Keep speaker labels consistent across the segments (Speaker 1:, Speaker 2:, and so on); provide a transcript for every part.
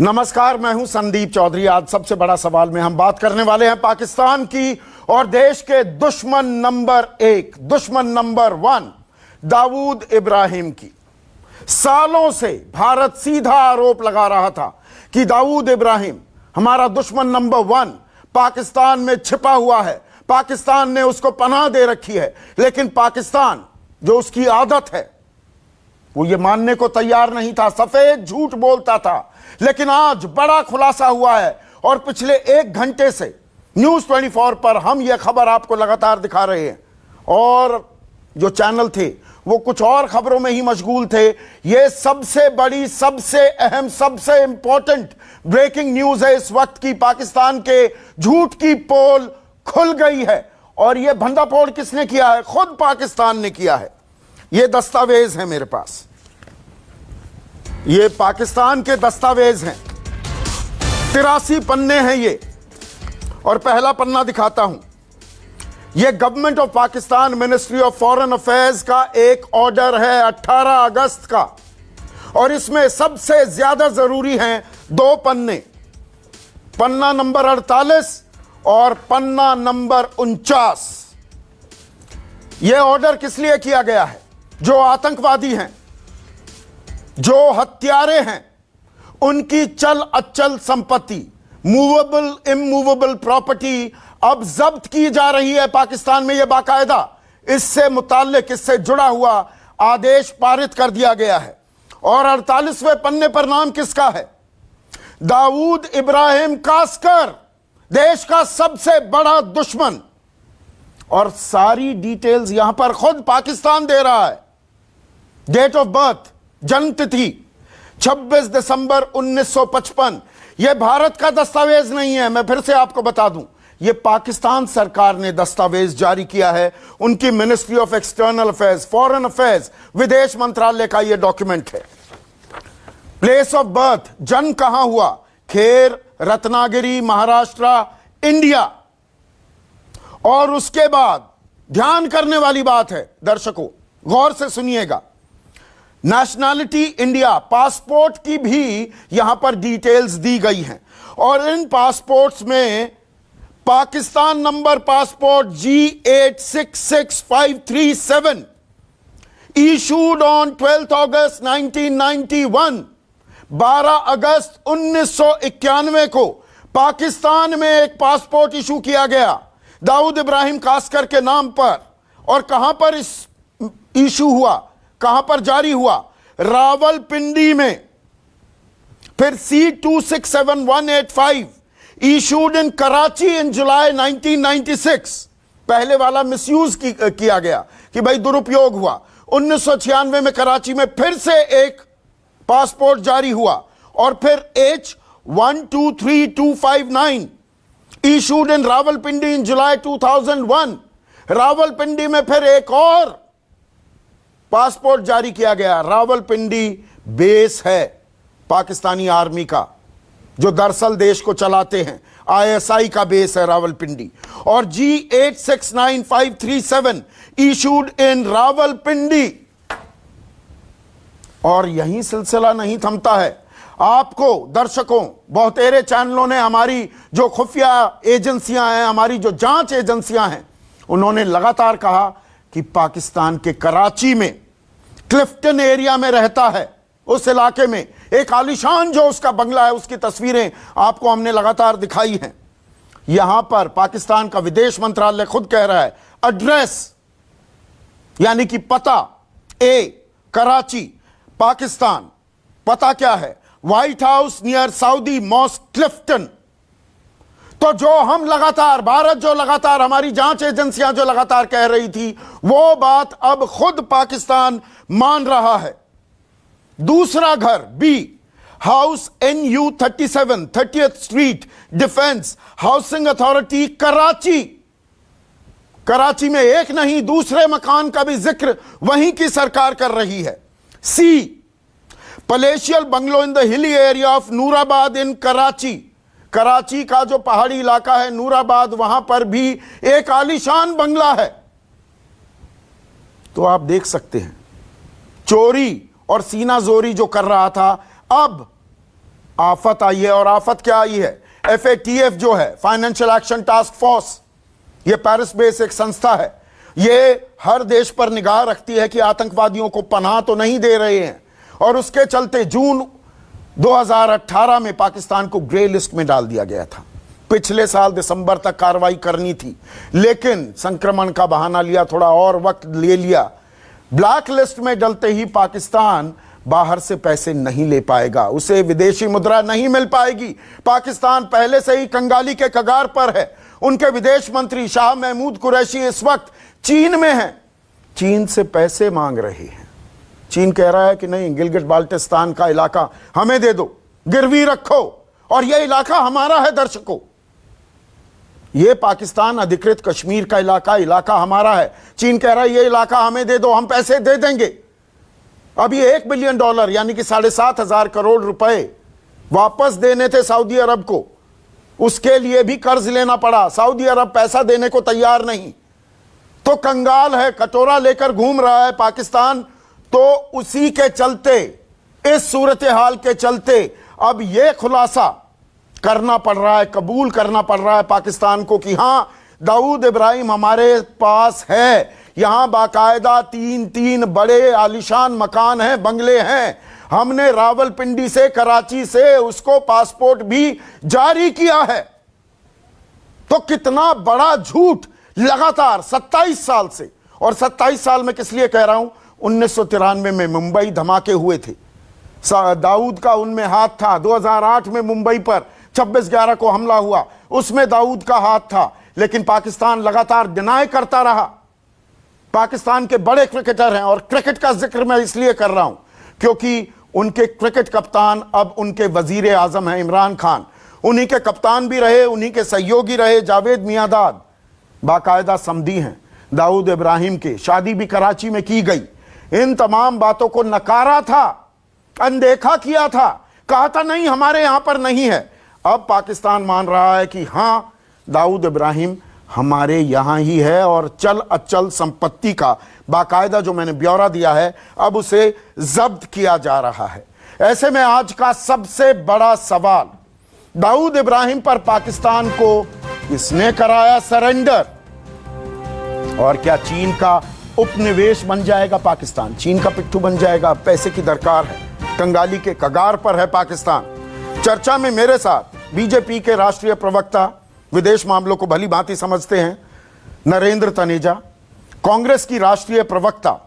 Speaker 1: नमस्कार, मैं हूं संदीप चौधरी। आज सबसे बड़ा सवाल में हम बात करने वाले हैं पाकिस्तान की और देश के दुश्मन नंबर एक, दुश्मन नंबर वन दाऊद इब्राहिम की। सालों से भारत सीधा आरोप लगा रहा था कि दाऊद इब्राहिम हमारा दुश्मन नंबर वन पाकिस्तान में छिपा हुआ है, पाकिस्तान ने उसको पनाह दे रखी है। लेकिन पाकिस्तान, जो उसकी आदत है, वो ये मानने को तैयार नहीं था, सफेद झूठ बोलता था। लेकिन आज बड़ा खुलासा हुआ है और पिछले 1 घंटे से न्यूज़ 24 पर हम ये खबर आपको लगातार दिखा रहे हैं। और जो चैनल थे वो कुछ और खबरों में ही मशगूल थे। ये सबसे बड़ी, सबसे अहम, सबसे इंपॉर्टेंट ब्रेकिंग न्यूज़ है इस वक्त की। पाकिस्तान के झूठ की पोल खुल गई है और ये भंडाफोड़ किसने किया है? खुद पाकिस्तान ने किया है। ये दस्तावेज है मेरे पास, ये पाकिस्तान के दस्तावेज हैं। 83 पन्ने हैं ये। और पहला पन्ना दिखाता हूं। ये government of Pakistan, ministry of foreign affairs का एक ऑर्डर है 18 अगस्त का। और इसमें सबसे ज्यादा जरूरी हैं 2 पन्ने, पन्ना नंबर 48 और पन्ना नंबर 49। यह ऑर्डर किस लिए किया गया है? जो आतंकवादी हैं, जो हत्यारे हैं, उनकी चल अचल संपत्ति, मूवेबल इमूवेबल प्रॉपर्टी अब जब्त की जा रही है पाकिस्तान में। यह बाकायदा इससे मुताल्लिक, इससे जुड़ा हुआ आदेश पारित कर दिया गया है। और 48वें पन्ने पर नाम किसका है? दाऊद इब्राहिम कास्कर, देश का सबसे बड़ा दुश्मन। और सारी डिटेल्स यहां पर खुद पाकिस्तान दे रहा है। डेट ऑफ बर्थ, जन्म तिथि 26 दिसंबर 1955। यह भारत का दस्तावेज नहीं है, मैं फिर से आपको बता दूं। यह पाकिस्तान सरकार ने दस्तावेज जारी किया है। उनकी ministry of external affairs, foreign affairs, विदेश मंत्रालय का यह डॉक्यूमेंट है। प्लेस ऑफ बर्थ, जन्म कहां हुआ? खेर, रत्नागिरी, महाराष्ट्र, इंडिया। और उसके बाद ध्यान करने वाली बात है, दर्शकों गौर से सुनिएगा, नेशनैलिटी इंडिया, पासपोर्ट की भी यहां पर डिटेल्स दी गई हैं। और इन पासपोर्ट्स में Pakistan number passport G866537 issued on 12 अगस्त 1991, 12 अगस्त 1991 को पाकिस्तान में एक पासपोर्ट इशू किया गया दाऊद इब्राहिम कास्कर के नाम पर। और कहां पर इस इशू हुआ, कहां पर जारी हुआ? रावलपिंडी में। फिर C267185 इशूड इन कराची इन जुलाई 1996। पहले वाला मिसयूज किया गया कि भाई दुरुपयोग हुआ। 1996 में कराची में फिर से एक पासपोर्ट जारी हुआ। और फिर H123259 इशूड इन रावलपिंडी इन जुलाई 2001। रावलपिंडी में फिर एक और पासपोर्ट जारी किया गया। रावलपिंडी बेस है पाकिस्तानी आर्मी का, जो दरअसल देश को चलाते हैं। ISI का बेस है रावलपिंडी। और G869537 इशूड इन रावलपिंडी। और यही सिलसिला नहीं थमता है। आपको दर्शकों, बहुतेरे चैनलों ने, हमारी जो खुफिया एजेंसियां हैं, हमारी जो जांच एजेंसियां हैं, उन्होंने लगातार कहा कि पाकिस्तान के कराची में, क्लिफ्टन एरिया में रहता है, उस इलाके में एक आलीशान जो उसका बंगला है, उसकी तस्वीरें आपको हमने लगातार दिखाई हैं। यहां पर पाकिस्तान का विदेश मंत्रालय खुद कह रहा है, एड्रेस यानी कि पता, कराची, पाकिस्तान। पता क्या है? White house near Saudi mosque, Clifton. तो जो हम लगातार, भारत जो लगातार, हमारी जांच एजेंसियां जो लगातार कह रही थी, वो बात अब खुद पाकिस्तान मान रहा है। दूसरा घर, B, house NU37, 30th street, defence housing authority, Karachi. Karachi में एक नहीं, दूसरे मकान का भी जिक्र वहीं की सरकार कर रही है। See, palatial bungalow in the hilly area of Noorabad in Karachi. Karachi का जो पहाड़ी इलाका है नूराबाद, वहां पर भी एक आलीशान बंगला है। तो आप देख सकते हैं, चोरी और सीना जोरी जो कर रहा था, अब आफत आई है। और आफत क्या आई है? FATF जो है, फाइनेंशियल एक्शन टास्क फोर्स, ये पेरिस बेस्ड एक संस्था है, ये हर देश पर निगाह रखती है कि आतंकवादियों को पनाह तो नहीं दे रहे हैं। और उसके चलते जून 2018 में पाकिस्तान को ग्रे लिस्ट में डाल दिया गया था। पिछले साल दिसंबर तक कार्रवाई करनी थी, लेकिन संक्रमण का बहाना लिया, थोड़ा और वक्त ले लिया। ब्लैक लिस्ट में डलते ही पाकिस्तान बाहर से पैसे नहीं ले पाएगा, उसे विदेशी मुद्रा नहीं मिल पाएगी। पाकिस्तान पहले से ही कंगाली के कगार पर है। उनके विदेश मंत्री शाह महमूद कुरैशी इस वक्त चीन में हैं, चीन से पैसे मांग रहे हैं। चीन कह रहा है कि नहीं, गिलगिट बाल्टिस्तान का इलाका हमें दे दो, गिरवी रखो, और यह इलाका हमारा है। दर्शकों, यह पाकिस्तान अधिकृत कश्मीर का इलाका हमारा है। चीन कह रहा है यह इलाका हमें दे दो, हम पैसे दे देंगे। अब ये $1 बिलियन यानी कि 7,500 करोड़ रुपए वापस देने थे सऊदी अरब को, उसके लिए भी कर्ज लेना पड़ा। सऊदी अरब पैसा देने को तैयार नहीं, तो कंगाल है, कटोरा लेकर घूम रहा है पाकिस्तान। तो उसी के चलते, इस सूरत हाल के चलते अब यह खुलासा करना पड़ रहा है, कबूल करना पड़ रहा है पाकिस्तान को कि हां, दाऊद इब्राहिम हमारे पास है। यहां बाकायदा 3 बड़े आलीशान मकान हैं, बंगले हैं। हमने रावलपिंडी से, कराची से उसको पासपोर्ट भी जारी किया है। तो कितना बड़ा झूठ लगातार 27 साल से। और 27 साल में किस लिए कह रहा हूं? 1993 में मुंबई धमाके हुए थे, दाऊद का उनमें हाथ था। 2008 में मुंबई पर 26/11 को हमला हुआ, उसमें दाऊद का हाथ था। लेकिन पाकिस्तान लगातार डिनाई करता रहा। पाकिस्तान के बड़े क्रिकेटर हैं, और क्रिकेट का जिक्र मैं इसलिए कर रहा हूं क्योंकि उनके क्रिकेट कप्तान अब उनके वजीर आजम हैं इमरान खान। उन्हीं के कप्तान भी रहे, उन्हीं के सहयोगी रहे जावेद मियांदाद, बाकायदा समधी हैं दाऊद इब्राहिम के। शादी भी कराची में की गई। इन तमाम बातों को नकारा था, अनदेखा किया था, कहा था नहीं, हमारे यहां पर नहीं है। अब पाकिस्तान मान रहा है कि हां, दाऊद इब्राहिम हमारे यहां ही है, और चल अचल संपत्ति का बाकायदा जो मैंने ब्यौरा दिया है, अब उसे जब्त किया जा रहा है। ऐसे में आज का सबसे बड़ा सवाल, दाऊद इब्राहिम पर पाकिस्तान को किसने कराया सरेंडर? और क्या चीन का उपनिवेश बन जाएगा पाकिस्तान? चीन का पिट्ठू बन जाएगा? पैसे की दरकार है, कंगाली के कगार पर है पाकिस्तान। चर्चा में मेरे साथ बीजेपी के राष्ट्रीय प्रवक्ता, विदेश मामलों को भली भांति समझते हैं, नरेंद्र तनेजा, कांग्रेस की राष्ट्रीय प्रवक्ता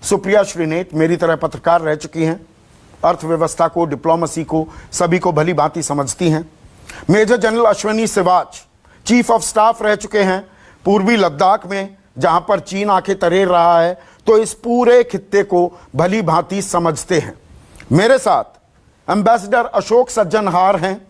Speaker 1: सुप्रिया श्रीनेत, मेरी तरह पत्रकार रह चुकी हैं, अर्थव्यवस्था को, डिप्लोमेसी को, सभी को भली भांति समझती हैं, major general Ashwini Siwach, chief of staff रह चुके हैं पूर्वी लद्दाख में, जहां पर चीन आंखें तरेर रहा है, तो इस पूरे खित्ते को भली भांति समझते हैं। मेरे साथ एम्बेसडर अशोक सज्जनहार हैं,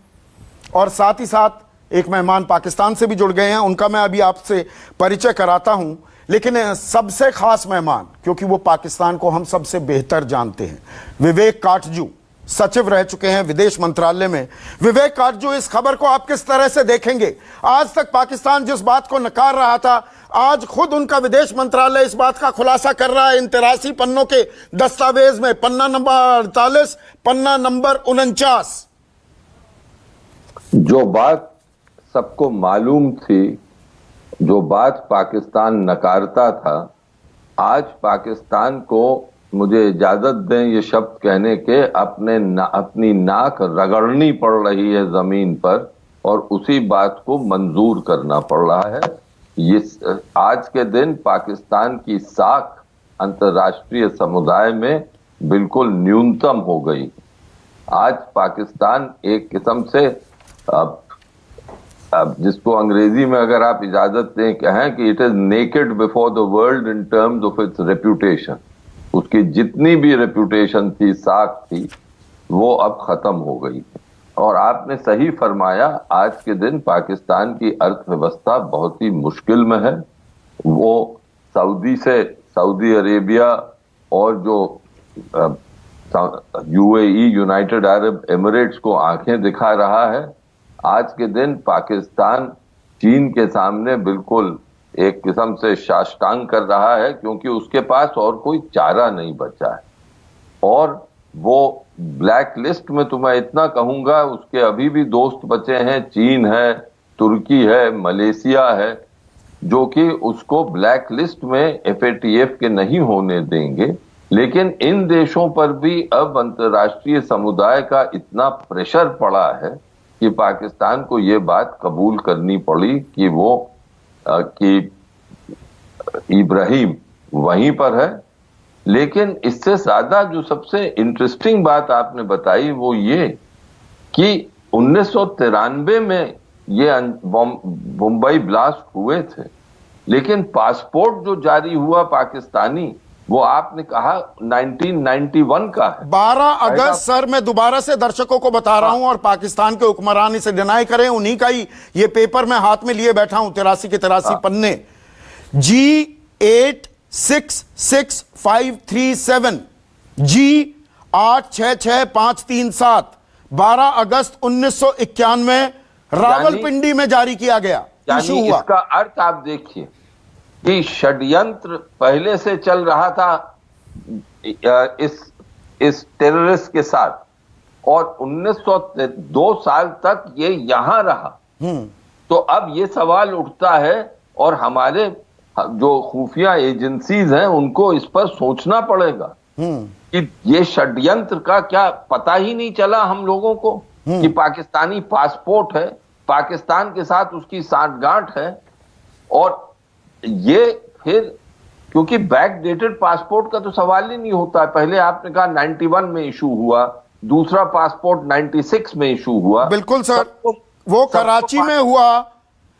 Speaker 1: और साथ ही साथ एक मेहमान पाकिस्तान से भी जुड़ गए हैं, उनका मैं अभी आपसे परिचय कराता हूं। लेकिन सबसे खास मेहमान, क्योंकि वो पाकिस्तान को हम सबसे बेहतर जानते हैं, विवेक काटजू, सचिव रह चुके हैं विदेश मंत्रालय में। विवेक काटजू, इस खबर को आप किस तरह से देखेंगे? आज तक पाकिस्तान जिस बात को नकार रहा था, आज खुद उनका विदेश मंत्रालय इस बात का खुलासा कर रहा है इन 83 पन्नों के दस्तावेज में, पन्ना नंबर 48, पन्ना नंबर 49।
Speaker 2: जो बात सबको मालूम थी, जो बात पाकिस्तान नकारता था, आज पाकिस्तान को, मुझे इजाजत दें ये शब्द कहने के, अपनी नाक रगड़नी पड़ रही है जमीन पर, और उसी बात को मंजूर करना पड़ रहा है। ये आज के दिन पाकिस्तान की साख अंतर्राष्ट्रीय समुदाय में बिल्कुल न्यूनतम हो गई। आज पाकिस्तान एक किस्म से, अब जिसको अंग्रेजी में अगर आप इजाजत दें कहें कि it is naked before the world in terms of its reputation. उसकी जितनी भी रेप्यूटेशन थी, साख थी, वो अब खत्म हो गई। और आपने सही फरमाया, आज के दिन पाकिस्तान की अर्थव्यवस्था बहुत ही मुश्किल में है। वो सऊदी अरेबिया और जो UAE, यूनाइटेड अरब एमिरेट्स को आंखें दिखा रहा है। आज के दिन पाकिस्तान चीन के सामने बिल्कुल एक किस्म से साष्टांग कर रहा है, क्योंकि उसके पास और कोई चारा नहीं बचा है। और वो ब्लैक लिस्ट में, तो मैं इतना कहूंगा उसके अभी भी दोस्त बचे हैं, चीन है, तुर्की है, मलेशिया है, जो कि उसको ब्लैक लिस्ट में FATF के नहीं होने देंगे। लेकिन इन देशों पर भी अब अंतर्राष्ट्रीय समुदाय का इतना प्रेशर पड़ा है कि पाकिस्तान को ये बात कबूल करनी पड़ी कि वो कि इब्राहिम वहीं पर है। लेकिन इससे ज्यादा जो सबसे इंटरेस्टिंग बात आपने बताई वो ये कि 1993 में ये मुंबई ब्लास्ट हुए थे, लेकिन पासपोर्ट जो जारी हुआ पाकिस्तानी, वो आपने कहा 1991 का है।
Speaker 1: 12 अगस्त सर, मैं दोबारा से दर्शकों को बता रहा हूं, और पाकिस्तान के हुक्मरान इसे डिनाई करें, उन्हीं का ही ये पेपर मैं हाथ में लिए बैठा हूं, 83 के 83 पन्ने। G866537 G866537 12 अगस्त 1991 रावलपिंडी में जारी किया गया, इशू हुआ।
Speaker 2: इसका अर्थ आप देखिए कि षड्यंत्र पहले से चल रहा था इस टेररिस्ट के साथ, और 1902 साल तक ये यहां रहा। तो अब ये सवाल उठता है, और हमारे जो खुफिया एजेंसीज हैं उनको इस पर सोचना पड़ेगा कि ये षड्यंत्र का क्या पता ही नहीं चला हम लोगों को कि पाकिस्तानी पासपोर्ट है, पाकिस्तान के साथ उसकी साठगांठ है। और ये फिर क्योंकि बैक डेटेड पासपोर्ट का तो सवाल ही नहीं होता है। पहले आपने कहा 91 में इशू हुआ, दूसरा पासपोर्ट 96 में इशू हुआ।
Speaker 1: बिल्कुल सर, वो कराची में हुआ,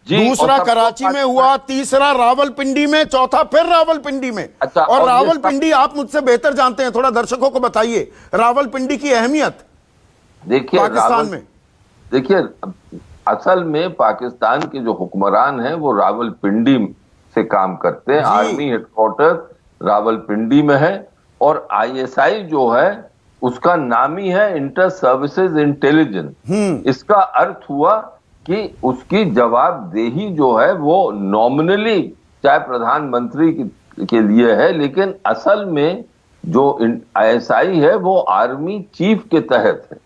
Speaker 1: दूसरा कराची में हुआ, तीसरा रावलपिंडी में, चौथा फिर रावलपिंडी में।
Speaker 2: अच्छा,
Speaker 1: और रावलपिंडी आप मुझसे बेहतर जानते हैं, थोड़ा दर्शकों को बताइए रावलपिंडी की अहमियत
Speaker 2: देखिए
Speaker 1: पाकिस्तान में। देखिए
Speaker 2: असल में पाकिस्तान के जो हुक्मरान हैं वो रावलपिंडी से काम करते हैं। आर्मी हेडक्वार्टर रावलपिंडी में है, और ISI जो है उसका नाम ही है इंटर सर्विसेज इंटेलिजेंस। इसका अर्थ हुआ कि उसकी जवाबदेही जो है वो नॉमिनली चाहे प्रधानमंत्री के लिए है, लेकिन असल में जो ISI है वो आर्मी चीफ के तहत है,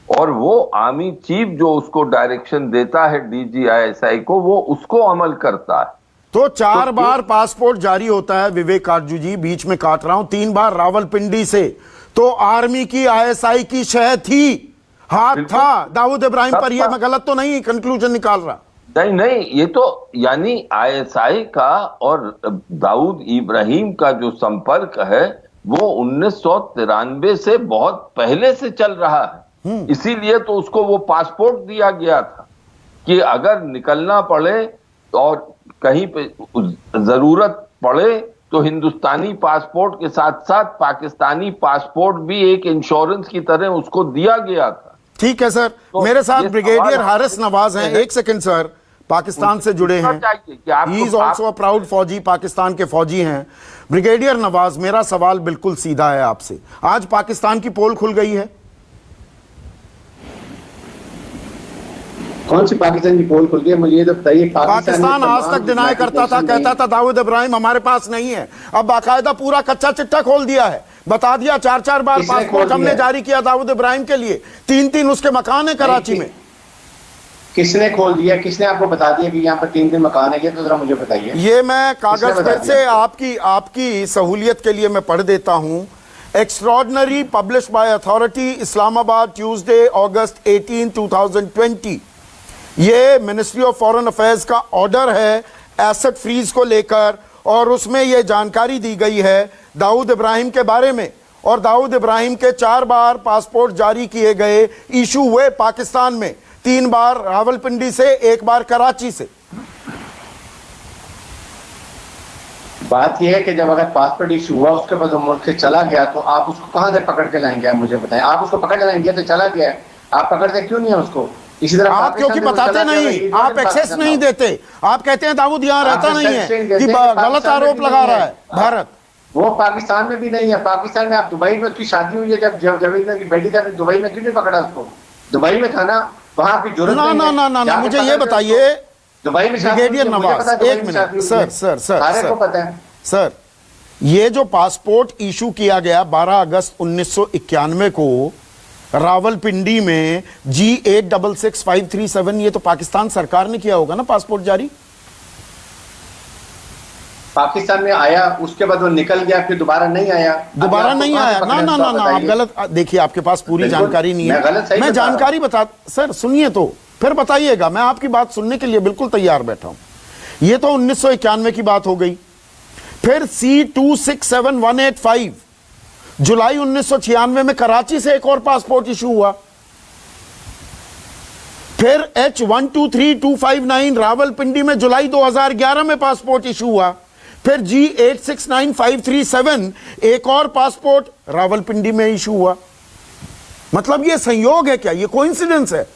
Speaker 2: और वो आर्मी चीफ जो उसको डायरेक्शन देता है DGISI को, वो उसको अमल करता है।
Speaker 1: तो 4 बार पासपोर्ट जारी होता है विवेक काटजू जी, बीच में काट रहा हूं, 3 बार रावलपिंडी से। तो आर्मी की ISI की शह थी, हाथ था दाऊद इब्राहिम पर। यह मैं गलत तो नहीं कंक्लूजन निकाल रहा?
Speaker 2: नहीं, ये तो यानी ISI का और दाऊद इब्राहिम का जो संपर्क है वो 1993 से बहुत पहले से चल रहा है। इसीलिए तो उसको वो पासपोर्ट दिया गया था कि अगर निकलना पड़े और कहीं पे जरूरत पड़े तो हिंदुस्तानी पासपोर्ट के साथ साथ पाकिस्तानी पासपोर्ट भी एक इंश्योरेंस की तरह उसको दिया गया था।
Speaker 1: ठीक है सर, तो मेरे साथ ब्रिगेडियर हारिस नवाज हैं। एक सेकंड सर, पाकिस्तान से जुड़े हैं, he is also a proud फौजी, पाकिस्तान के फौजी हैं। ब्रिगेडियर नवाज, मेरा सवाल बिल्कुल सीधा है आपसे। आज पाकिस्तान की पोल खुल गई है।
Speaker 3: कौन सी पाकिस्तान की पोल खुल गई है, मुझे ये तो बताइए।
Speaker 1: पाकिस्तान आज तक डिनाई करता था, कहता था दाऊद इब्राहिम हमारे पास नहीं है। अब बाकायदा पूरा कच्चा चिट्ठा खोल दिया है, बता दिया 4-4 बार पासपोर्ट हमने जारी किया दाऊद इब्राहिम के लिए, 3-3 उसके मकान है कराची में।
Speaker 3: किसने खोल दिया? किसने आपको बता दिया कि यहाँ पर 3-3 मकान है? ये तो जरा मुझे बताइए।
Speaker 1: ये मैं कागज पर से आपकी सहूलियत के लिए मैं पढ़ देता हूँ। Extraordinary publish by authority Islamabad Tuesday August 18, 2020। ये मिनिस्ट्री ऑफ फॉरेन अफेयर्स का ऑर्डर है एसेट फ्रीज को लेकर, और उसमें यह जानकारी दी गई है दाऊद इब्राहिम के बारे में। और दाऊद इब्राहिम के 4 बार पासपोर्ट जारी किए गए, इशू हुए पाकिस्तान में, 3 बार रावलपिंडी से, 1 बार कराची से।
Speaker 3: बात यह है कि जब अगर पासपोर्ट इशू हुआ उसके बाद मुल्क से चला गया तो आप उसको कहां से पकड़ के लाएंगे? आप मुझे बताएं। आप उसको पकड़ लाएंगे तो चला गया, आप पकड़ते क्यों नहीं है उसको? इसी तरह
Speaker 1: आप क्योंकि बताते नहीं, आप एक्सेस नहीं देते, आप कहते हैं दाऊद यहाँ रहता नहीं है, कि गलत आरोप लगा रहा है भारत।
Speaker 3: वो पाकिस्तान में भी नहीं है। पाकिस्तान में आप दुबई में उसकी शादी हुई है, जब जब की बेटी का दुबई में क्यों नहीं पकड़ा उसको? दुबई में था ना, वहाँ की जरूरत
Speaker 1: ना, मुझे ये बताइए
Speaker 3: दुबई में
Speaker 1: ब्रिगेडियर नवाज, 1 मिनट सर,
Speaker 3: सारे को पता है
Speaker 1: सर, ये जो पासपोर्ट इशू किया गया 12 अगस्त 1991 को रावलपिंडी में G866537, ये तो पाकिस्तान सरकार ने किया होगा ना पासपोर्ट जारी?
Speaker 3: पाकिस्तान में आया, उसके बाद वो निकल गया, फिर दोबारा नहीं आया।
Speaker 1: दोबारा नहीं आया? ना ना ना ना, आप गलत, देखिए आपके पास पूरी जानकारी नहीं है। मैं जानकारी सर सुनिए तो फिर बताइएगा, मैं आपकी बात सुनने के लिए बिल्कुल तैयार बैठा हूं। ये तो 1991 की बात हो गई। फिर C267185 जुलाई 1996 में कराची से एक और पासपोर्ट इशू हुआ। फिर H123259 रावलपिंडी में जुलाई 2011 में पासपोर्ट इशू हुआ। फिर G869537 एक और पासपोर्ट रावलपिंडी में इशू हुआ। मतलब ये संयोग है क्या? ये कोइंसिडेंस है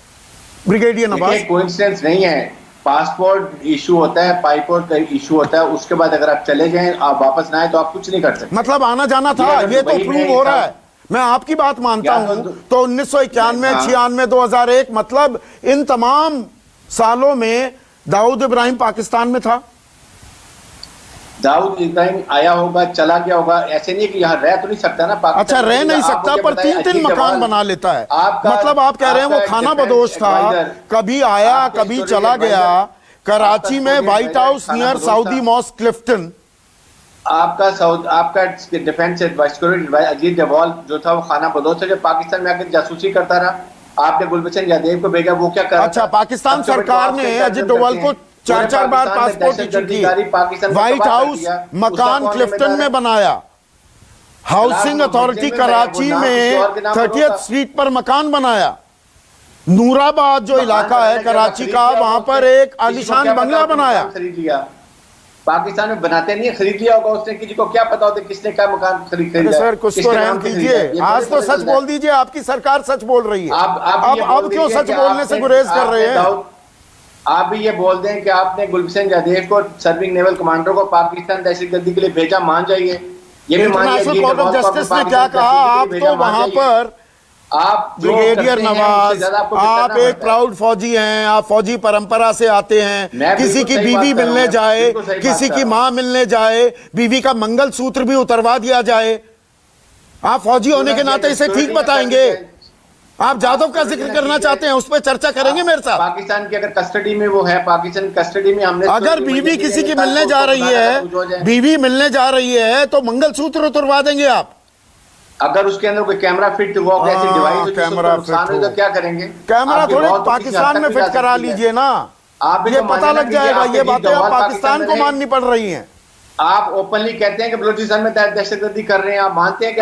Speaker 1: ब्रिगेडियर नवाज?
Speaker 3: कोइंसिडेंस नहीं है। पासपोर्ट इशू होता है, पासपोर्ट का इशू होता है, उसके बाद अगर आप चले जाएं, आप वापस ना आए तो आप कुछ नहीं कर सकते।
Speaker 1: मतलब आना जाना था, ये तो प्रूव हो रहा है। मैं आपकी बात मानता हूं तो 1991, 96, 2001, मतलब इन तमाम सालों में दाऊद इब्राहिम पाकिस्तान में था।
Speaker 3: दाऊद इब्राहिम आया होगा, चला गया होगा, ऐसे नहीं कि यहाँ रह तो नहीं सकता ना पाकिस्तान।
Speaker 1: अच्छा, रह नहीं सकता पर 3-3 मकान बना लेता है। मतलब आप कह रहे हैं वो खाना बदोश था, कभी आया कभी चला गया। कराची में white house near Saudi mosque Clifton.
Speaker 3: आपका डिफेंस एडवाइजर अजीत डोवाल जो था, वो खाना बदोश था, जो पाकिस्तान में आकर जासूसी करता रहा। आपने गुलबचन यादव को भेजा, वो क्या कर रहा था?
Speaker 1: अच्छा, पाकिस्तान सरकार ने अजीत डोवाल को 4 बार पासपोर्ट इशू की। व्हाइट हाउस मकान क्लिफ्टन में बनाया। हाउसिंग अथॉरिटी कराची में 30th स्ट्रीट पर मकान बनाया। नूराबाद जो इलाका है कराची का, वहां पर एक आलीशान बंगला बनाया।
Speaker 3: खरीद लिया। पाकिस्तान में बनाते नहीं है, खरीद लिया होगा उसने। किसी को क्या पता होता किसने क्या मकान खरीदा?
Speaker 1: सर कुछ तो रहम कीजिए, आज तो सच बोल दीजिए। आपकी सरकार सच बोल रही है, अब क्यों सच बोलने से गुरेज कर रहे हैं?
Speaker 3: आप भी ये बोल दें कि आपने गुलबचन यादव को, सर्विंग नेवल कमांडर को, पाकिस्तान दहशतगर्दी के लिए भेजा, मान जाइए। ये भी
Speaker 1: इंटरनेशनल कोर्ट ऑफ जस्टिस ने क्या कहा? आप तो वहां पर, आप ब्रिगेडियर नवाज, आप एक प्राउड फौजी हैं, आप फौजी परंपरा से आते हैं। किसी की बीवी मिलने जाए, किसी की मां मिलने जाए, बीवी का मंगलसूत्र भी उतरवा दिया जाए, आप फौजी होने के नाते इसे ठीक बताएंगे? आप जादव का जिक्र करना चाहते हैं, उस पर चर्चा करेंगे मेरे साथ?
Speaker 3: पाकिस्तान की अगर कस्टडी में वो है, पाकिस्तान कस्टडी में हमने,
Speaker 1: अगर बीवी किसी की मिलने जा रही है, बीवी मिलने जा रही है तो मंगलसूत्र उतरवा देंगे आप?
Speaker 3: अगर उसके अंदर कोई कैमरा फिट हुआ, ऐसी डिवाइस
Speaker 1: कैमरा फिट हो
Speaker 3: तो क्या करेंगे?
Speaker 1: कैमरा थोड़े पाकिस्तान में फिट करा लीजिए ना, आप ये पता लग जाएगा। ये बातें आप पाकिस्तान को माननी पड़ रही हैं।
Speaker 3: आप ओपनली कहते हैं कि बलूचिस्तान में दहशतगर्दी कर रहे हैं, आप मानते हैं कि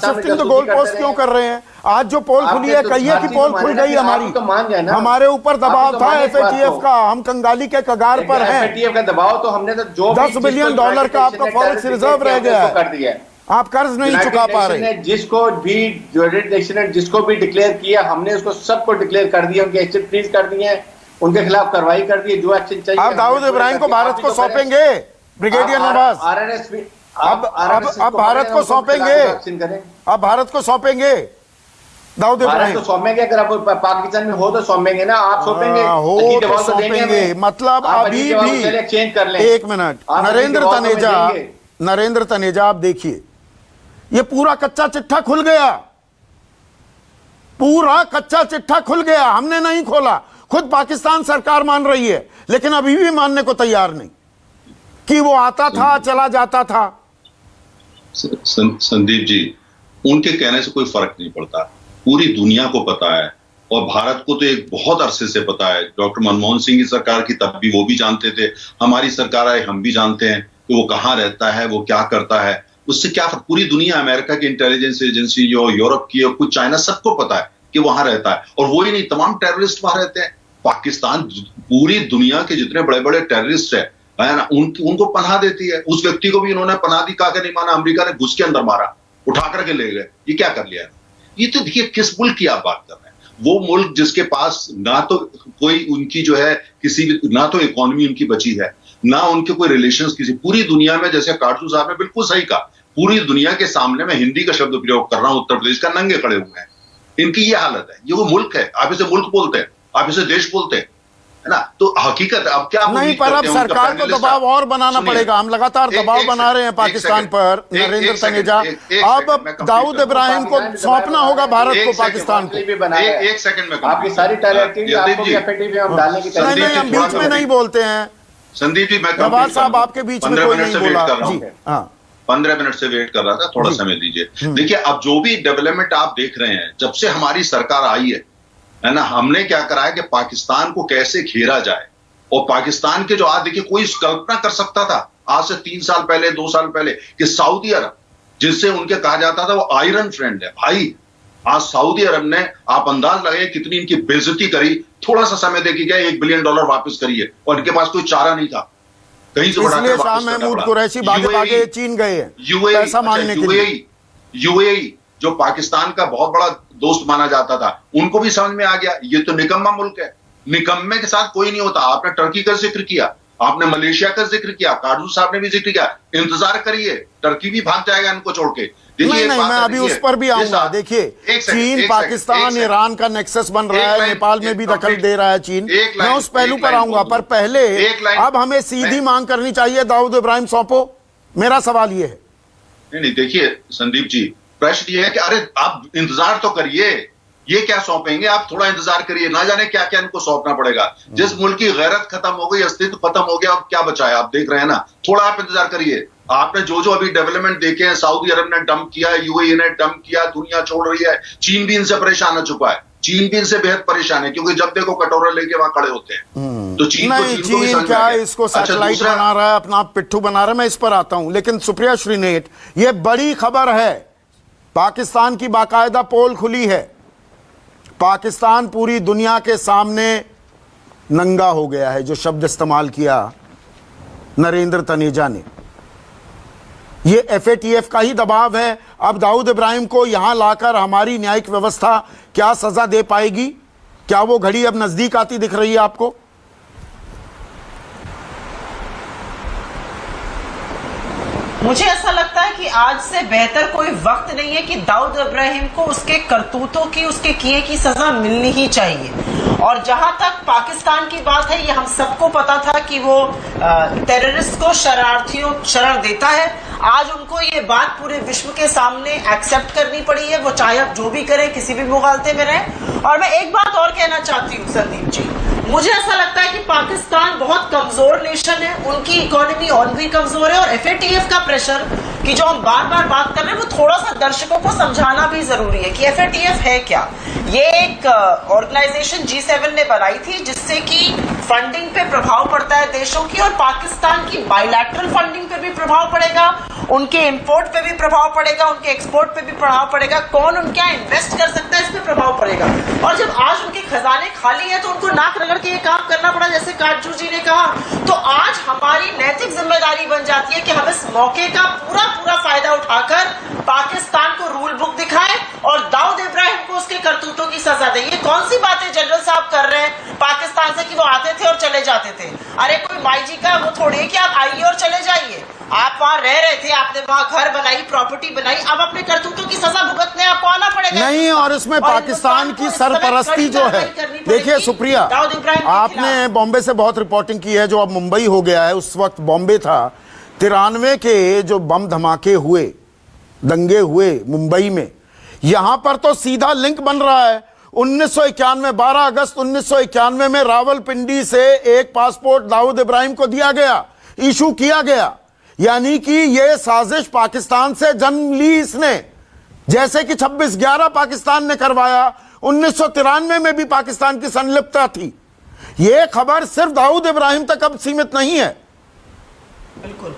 Speaker 1: शिफ्टिंग द गोल पोस्ट क्यों कर रहे हैं? आज जो पोल खुली है, कहिए कि पोल खुल गई हमारी,
Speaker 3: तो मान जाए ना।
Speaker 1: हमारे ऊपर दबाव था FATF का, हम कंगाली के कगार पर हैं।
Speaker 3: FATF का दबाव तो हमने तो जो
Speaker 1: $10 बिलियन का आपका फॉरेक्स रिजर्व रह गया
Speaker 3: कर दिया,
Speaker 1: आप कर्ज नहीं चुका पा रहे।
Speaker 3: जिसको भी यूनाइटेड नेशन ने जिसको भी डिक्लेयर किया, हमने उसको सबको डिक्लेयर कर दिया, उनके एसेट फ्रीज कर दिए, उनके खिलाफ कार्रवाई कर दी। जो एक्शन चाहिए
Speaker 1: आप दाऊद इब्राहिम को भारत को सौंपेंगे ब्रिगेडियर नवाज? अब भारत को सौंपेंगे, अब भारत को सौंपेंगे दाऊद इब्राहिम
Speaker 3: को सौंपेंगे। अगर आप पाकिस्तान में हो तो सौंपेंगे ना, आप सौंपेंगे
Speaker 1: हो तो सौंपेंगे। मतलब अभी भी
Speaker 3: चेंज कर लें।
Speaker 1: एक मिनट, नरेंद्र तनेजा आप देखिए, ये पूरा कच्चा चिट्ठा खुल गया, पूरा कच्चा चिट्ठा खुल गया। हमने नहीं खोला, खुद पाकिस्तान सरकार मान रही है, लेकिन अभी भी मानने को तैयार नहीं कि वो आता था चला जाता था।
Speaker 4: संदीप जी, उनके कहने से कोई फर्क नहीं पड़ता, पूरी दुनिया को पता है, और भारत को तो एक बहुत अरसे से पता है। डॉक्टर मनमोहन सिंह की सरकार की तब भी वो भी जानते थे, हमारी सरकार आए हम भी जानते हैं कि वो कहाँ रहता है, वो क्या करता है। उससे क्या पूरी दुनिया, अमेरिका की इंटेलिजेंस एजेंसी, जो यूरोप की और कुछ चाइना, सबको पता है कि वहां रहता है। और वो ही नहीं, तमाम टेररिस्ट वहां रहते हैं। पाकिस्तान पूरी दुनिया के जितने बड़े बड़े टेररिस्ट है ना, उनको पनाह देती है। उस व्यक्ति को भी इन्होंने पनाह दी, कहा नहीं माना, अमेरिका ने घुस के अंदर मारा, उठा करके ले गए। ये क्या कर लिया? ये तो देखिए किस मुल्क की आप बात कर रहे हैं। वो मुल्क जिसके पास ना तो कोई उनकी जो है किसी भी, ना तो इकोनॉमी उनकी बची है, ना उनके कोई रिलेशंस किसी, पूरी दुनिया में, जैसे काटू साहब ने बिल्कुल सही कहा, पूरी दुनिया के सामने मैं हिंदी का शब्द प्रयोग कर रहा हूं, उत्तर प्रदेश का, नंगे खड़े हुए हैं। इनकी ये हालत है। ये वो मुल्क है, आप इसे मुल्क बोलते हैं, आप इसे देश बोलते हैं, है ना। तो हकीकत अब क्या
Speaker 1: नहीं, पर अब सरकार को दबाव और बनाना पड़ेगा। हम लगातार दबाव बना रहे हैं पाकिस्तान पर, नरेंद्र तनेजा। अब दाऊद इब्राहिम को सौंपना होगा भारत को, पाकिस्तान को।
Speaker 4: एक सेकंड में
Speaker 3: आपकी सारी हम डालने की
Speaker 1: नहीं, हम बीच में नहीं बोलते हैं
Speaker 4: संदीप जी। मैं
Speaker 1: नवाज साहब आपके बीच में कोई नहीं बोला जी। हाँ,
Speaker 4: 15 मिनट से वेट कर रहा था, थोड़ा समय दीजिए। देखिए, अब जो भी डेवलपमेंट आप देख रहे हैं, जब से हमारी सरकार आई है ना, हमने क्या करा है कि पाकिस्तान को कैसे घेरा जाए। और पाकिस्तान के जो आज देखिए, कोई कल्पना कर सकता था आज से 3 साल पहले, 2 साल पहले, कि सऊदी अरब, जिससे उनके कहा जाता था वो आयरन फ्रेंड है भाई, आज सऊदी अरब ने, आप अंदाज लगाइए कितनी इनकी बेइज्जती करी। थोड़ा सा समय देखिएगा, $1 बिलियन वापस करिए, और इनके पास कोई चारा नहीं था, कहीं से
Speaker 1: इसलिए शाह महमूद कुरैशी भागे चीन गए हैं पैसा मांगने के लिए।
Speaker 4: यूएई जो पाकिस्तान का बहुत बड़ा दोस्त माना जाता था, उनको भी समझ में आ गया ये तो निकम्मा मुल्क है, निकम्मे के साथ कोई नहीं होता। आपने टर्की का जिक्र किया, आपने मलेशिया का जिक्र किया, काजू साहब ने भी जिक्र किया। इंतजार करिए, टर्की भी भाग जाएगा इनको छोड़ के।
Speaker 1: नहीं, मैं अभी उस पर भी आऊंगा। देखिए, चीन, पाकिस्तान, ईरान का नेक्सस बन रहा है, नेपाल में भी दखल दे रहा है चीन। मैं उस पहलू पर आऊंगा, पर पहले अब हमें सीधी मांग करनी चाहिए, दाऊद इब्राहिम सौंपो। मेरा सवाल ये है।
Speaker 4: नहीं, देखिए संदीप जी, प्रश्न ये है कि अरे आप इंतजार तो करिए, ये क्या सौंपेंगे, आप थोड़ा इंतजार करिए, ना जाने क्या क्या इनको सौंपना पड़ेगा। जिस मुल्क की गैरत खत्म हो गई, अस्तित्व खत्म हो गया, अब क्या बचा है आप देख रहे हैं ना। थोड़ा आप इंतजार करिए। आपने जो जो अभी डेवलपमेंट देखे हैं, सऊदी अरब ने डंप किया, यूएई ने डंप किया, दुनिया छोड़ रही है। चीन भी इनसे परेशान हो चुका है, चीन भी इनसे बेहद परेशान है, क्योंकि जब देखो कटोरा लेके वहां खड़े होते हैं। तो चीन
Speaker 1: क्या इसको सैटेलाइट बना रहा है, अपना पिट्ठू बना रहा है, मैं इस पर आता हूं। लेकिन सुप्रिया श्रीनेट, ये बड़ी खबर है, पाकिस्तान की बाकायदा पोल खुली है, पाकिस्तान पूरी दुनिया के सामने नंगा हो गया है, जो शब्द इस्तेमाल किया नरेंद्र तनेजा ने। ये एफएटीएफ का ही दबाव है। अब दाऊद इब्राहिम को यहां लाकर हमारी न्यायिक व्यवस्था क्या सजा दे पाएगी? क्या वो घड़ी अब नजदीक आती दिख रही है आपको?
Speaker 5: मुझे ऐसा लगता है कि आज से बेहतर कोई वक्त नहीं है कि दाऊद इब्राहिम को उसके करतूतों की, उसके किए की सजा मिलनी ही चाहिए। और जहां तक पाकिस्तान की बात है, ये हम सबको पता था कि वो टेररिस्ट को, शरारतियों शरण देता है। आज उनको ये बात पूरे विश्व के सामने एक्सेप्ट करनी पड़ी है, वो चाहे अब जो भी करें, किसी भी मुगालते में रहे। और मैं एक बात और कहना चाहती हूँ संदीप जी, मुझे ऐसा लगता है कि पाकिस्तान बहुत कमजोर नेशन है, उनकी इकोनॉमी और भी कमजोर है, और एफएटीएफ का प्रेशर कि जो हम बार बार बात कर रहे हैं, वो थोड़ा सा दर्शकों को समझाना भी जरूरी है कि एफएटीएफ है क्या। ये एक ऑर्गेनाइजेशन G7 ने बनाई थी, जिससे कि फंडिंग पे प्रभाव पड़ता है देशों की, और पाकिस्तान की बायलैटरल फंडिंग पे भी प्रभाव पड़ेगा, उनके इंपोर्ट पे भी प्रभाव पड़ेगा, उनके एक्सपोर्ट पे भी प्रभाव पड़ेगा, कौन उनका इन्वेस्ट कर सकता है इस पे प्रभाव पड़ेगा। और जब आज उनके खजाने खाली है, तो उनको नाक रगड़ के ये काम करना पड़ा, जैसे काजू जी ने कहा। तो आज हमारी नैतिक जिम्मेदारी बन जाती है कि हम इस मौके का पूरा फायदा उठाकर पाकिस्तान को रूल बुक दिखाएं और दाऊद इब्राहिम को उसके करतूतों की सजा दें। ये कौन सी बातें जनरल साहब कर रहे हैं पाकिस्तान से कि वो आते थे और चले जाते थे? अरे कोई माई जी का वो थोड़ी है कि आप आइए और चले जाइए। आप वहां रह रहे थे, आपने वहां घर बनाई, प्रॉपर्टी बनाई, अब अपने करतूतों की सजा भुगतने आपको आना पड़ेगा।
Speaker 1: नहीं, और इसमें पाकिस्तान की सरपरस्ती जो है, देखिए सुप्रिया, आपने बॉम्बे से बहुत रिपोर्टिंग की है, जो अब मुंबई हो गया है, उस वक्त बॉम्बे था। 93 के जो बम धमाके हुए, दंगे हुए मुंबई में, यहां पर तो सीधा लिंक बन रहा है। 1991 12 अगस्त 1991 में रावलपिंडी से एक पासपोर्ट दाऊद इब्राहिम को दिया गया, इशू किया गया। यानी कि यह साजिश पाकिस्तान से जन्म ली इसने, जैसे कि 26/11 पाकिस्तान ने करवाया। 1993 में भी पाकिस्तान की संलिप्तता थी। यह खबर सिर्फ दाऊद इब्राहिम तक अब सीमित नहीं है।
Speaker 5: बिल्कुल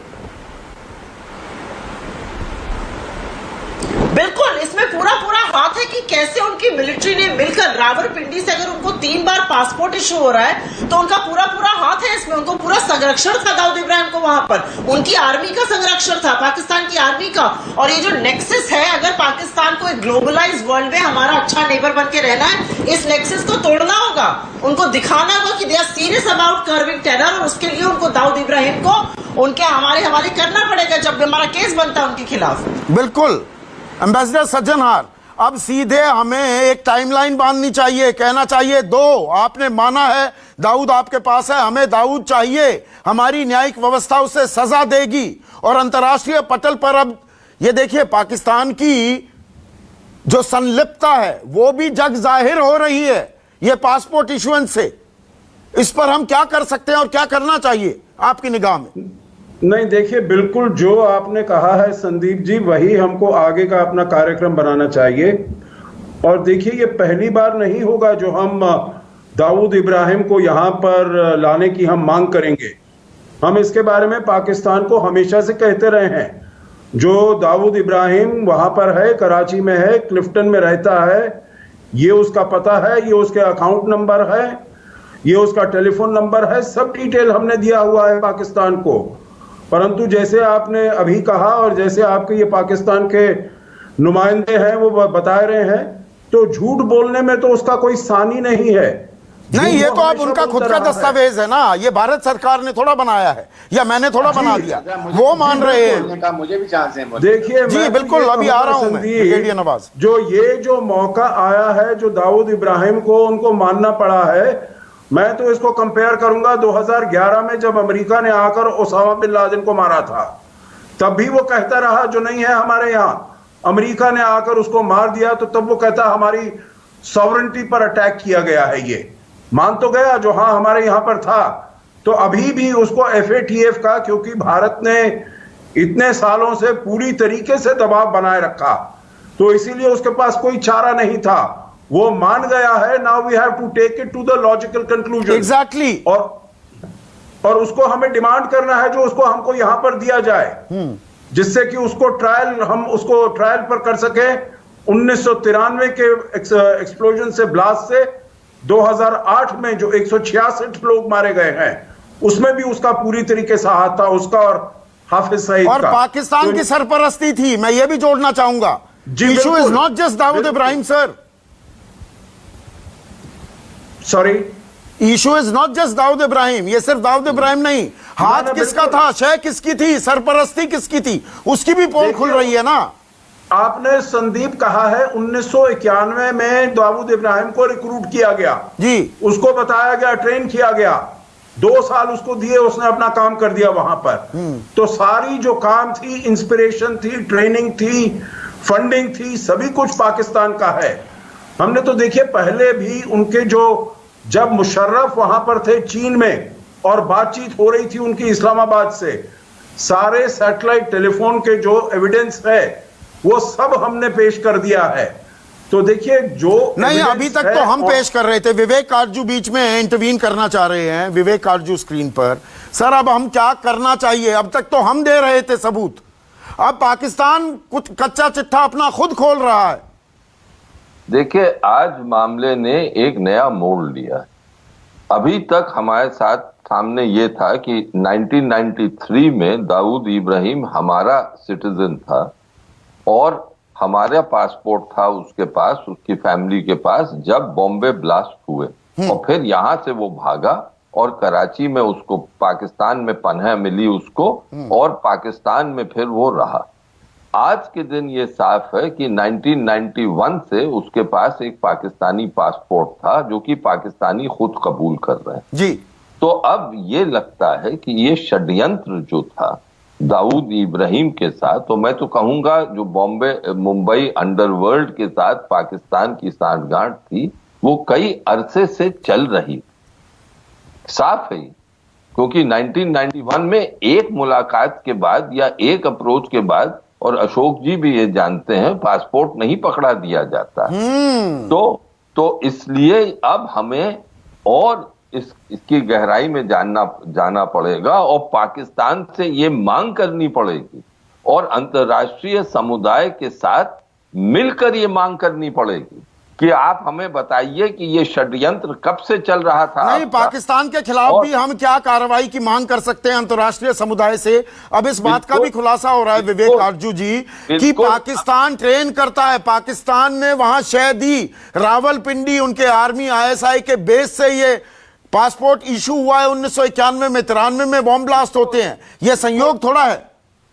Speaker 5: बिल्कुल, इसमें पूरा हाथ है कि कैसे उनकी मिलिट्री ने मिलकर रावलपिंडी से, अगर उनको 3 बार पासपोर्ट इशू हो रहा है, तो उनका पूरा हाथ है इसमें। उनको पूरा संरक्षण था दाऊद इब्राहिम को, वहां पर उनकी आर्मी का संरक्षण था, पाकिस्तान की आर्मी का। और ये जो नेक्सस है, अगर पाकिस्तान को एक ग्लोबलाइज्ड वर्ल्ड में हमारा अच्छा नेबर बन के रहना है, इस नेक्सस को तोड़ना होगा, उनको दिखाना होगा कि they are serious about curbing terror. और उसके लिए उनको दाऊद इब्राहिम को उनके हमारे करना पड़ेगा जब हमारा केस बनता है उनके खिलाफ।
Speaker 1: बिल्कुल। एम्बेसडर सज्जनहार, अब सीधे हमें एक टाइमलाइन बांधनी चाहिए, कहना चाहिए दो, आपने माना है दाऊद आपके पास है, हमें दाऊद चाहिए, हमारी न्यायिक व्यवस्था उसे सजा देगी। और अंतर्राष्ट्रीय पटल पर अब ये देखिए पाकिस्तान की जो संलिप्तता है वो भी जग जाहिर हो रही है ये पासपोर्ट इशुएंस से। इस पर हम क्या कर सकते हैं और क्या करना चाहिए आपकी निगाह में?
Speaker 6: नहीं, देखिए, बिल्कुल जो आपने कहा है संदीप जी, वही हमको आगे का अपना कार्यक्रम बनाना चाहिए। और देखिए, ये पहली बार नहीं होगा जो हम दाऊद इब्राहिम को यहाँ पर लाने की हम मांग करेंगे। हम इसके बारे में पाकिस्तान को हमेशा से कहते रहे हैं। जो दाऊद इब्राहिम वहाँ पर है, कराची में है, क्लिफ्टन में रहता है, ये उसका पता है, ये उसके अकाउंट नंबर है, ये उसका टेलीफोन नंबर है, सब डिटेल हमने दिया हुआ है पाकिस्तान को। परंतु जैसे आपने अभी कहा और जैसे आपके ये पाकिस्तान के नुमाइंदे हैं वो बता रहे हैं, तो झूठ बोलने में तो उसका कोई सानी नहीं है।
Speaker 1: नहीं, ये तो अब उनका खुद का दस्तावेज है ना, ये भारत सरकार ने थोड़ा बनाया है या मैंने थोड़ा बना दिया, वो मान रहे हैं।
Speaker 3: मुझे भी चांस है।
Speaker 6: देखिए
Speaker 1: जी बिल्कुल, अभी आ रहा हूं मैं, ब्रिगेडियर नवाज।
Speaker 6: जो मौका आया है, जो दाऊद इब्राहिम को उनको मानना पड़ा है, मैं तो इसको कंपेयर करूंगा 2011 में जब अमेरिका ने आकर ओसामा बिन लादेन को मारा था। तब भी वो कहता रहा जो नहीं है हमारे यहाँ, अमेरिका ने आकर उसको मार दिया तो तब वो कहता हमारी सॉवरेंटी पर अटैक किया गया है। ये मान तो गया जो हाँ हमारे यहाँ पर था। तो अभी भी उसको FATF का, क्योंकि भारत ने इतने सालों से पूरी तरीके से दबाव बनाए रखा, तो इसीलिए उसके पास कोई चारा नहीं था, वो मान गया है। Now we have to take it to the logical conclusion.
Speaker 1: Exactly.
Speaker 6: और उसको हमें डिमांड करना है जो उसको हमको यहां पर दिया जाए, जिससे कि उसको ट्रायल, हम उसको ट्रायल पर कर सके। 1993 के एक्सप्लोजन से, ब्लास्ट से 2008 में जो 166 लोग मारे गए हैं, उसमें भी उसका पूरी तरीके से हाथ था, उसका और हाफिज सईद
Speaker 1: और
Speaker 6: का।
Speaker 1: पाकिस्तान की सरपरस्ती थी, मैं ये भी जोड़ना चाहूंगा। Issue is not just Dawood Ibrahim sir,
Speaker 6: sorry,
Speaker 1: issue is not just Dawood Ibrahim. ये सिर्फ दाऊद इब्राहिम नहीं, हाथ किसका था, शय किसकी थी, सरपरस्ती किसकी थी, उसकी भी पोल खुल रही है ना।
Speaker 6: आपने संदीप कहा है 1991 में दाऊद इब्राहिम को रिक्रूट किया गया
Speaker 1: जी,
Speaker 6: उसको बताया गया, ट्रेन किया गया, 2 साल उसको दिए, उसने अपना काम कर दिया वहां पर। तो सारी जो काम थी, इंस्पिरेशन थी, ट्रेनिंग थी, फंडिंग थी, सभी कुछ पाकिस्तान का है। हमने तो देखिए पहले भी उनके जब मुशर्रफ वहां पर थे चीन में और बातचीत हो रही थी उनकी इस्लामाबाद से, सारे सैटेलाइट टेलीफोन के जो एविडेंस है वो सब हमने पेश कर दिया है। तो देखिए जो
Speaker 1: नहीं, अभी तक तो हम पेश कर रहे थे। विवेक काटजू बीच में इंटरवीन करना चाह रहे हैं, विवेक काटजू स्क्रीन पर। सर अब हम क्या करना चाहिए? अब तक तो हम दे रहे थे सबूत, अब पाकिस्तान कुछ कच्चा चिट्ठा अपना खुद खोल रहा है।
Speaker 2: देखिए, आज मामले ने एक नया मोड़ लिया। अभी तक हमारे साथ सामने ये था कि 1993 में दाऊद इब्राहिम हमारा सिटीजन था और हमारा पासपोर्ट था उसके पास, उसकी फैमिली के पास, जब बॉम्बे ब्लास्ट हुए। और फिर यहां से वो भागा और कराची में उसको, पाकिस्तान में पनाह मिली उसको, और पाकिस्तान में फिर वो रहा। आज के दिन ये साफ है कि 1991 से उसके पास एक पाकिस्तानी पासपोर्ट था जो कि पाकिस्तानी खुद कबूल कर रहे हैं
Speaker 1: जी।
Speaker 2: तो अब ये लगता है कि ये षड्यंत्र जो था दाऊद इब्राहिम के साथ, तो मैं तो कहूंगा जो मुंबई अंडरवर्ल्ड के साथ पाकिस्तान की सांठगांठ थी, वो कई अरसे से चल रही। साफ है, क्योंकि 1991 में एक मुलाकात के बाद या एक अप्रोच के बाद, और अशोक जी भी ये जानते हैं, पासपोर्ट नहीं पकड़ा दिया जाता। तो इसलिए अब हमें और इसकी गहराई में जाना पड़ेगा और पाकिस्तान से ये मांग करनी पड़ेगी और अंतर्राष्ट्रीय समुदाय के साथ मिलकर ये मांग करनी पड़ेगी कि आप हमें बताइए कि ये षड्यंत्र कब से चल रहा था।
Speaker 1: नहीं, पाकिस्तान के खिलाफ भी हम क्या कार्रवाई की मांग कर सकते हैं अंतर्राष्ट्रीय समुदाय से? अब इस बात का भी खुलासा हो रहा है विवेक काटजू जी कि पाकिस्तान ट्रेन करता है, पाकिस्तान ने वहां शय दी, रावलपिंडी उनके आर्मी ISI के बेस से ये पासपोर्ट इशू हुआ है। 1991 में, 93 में बॉम्ब ब्लास्ट होते हैं, यह संयोग थोड़ा है।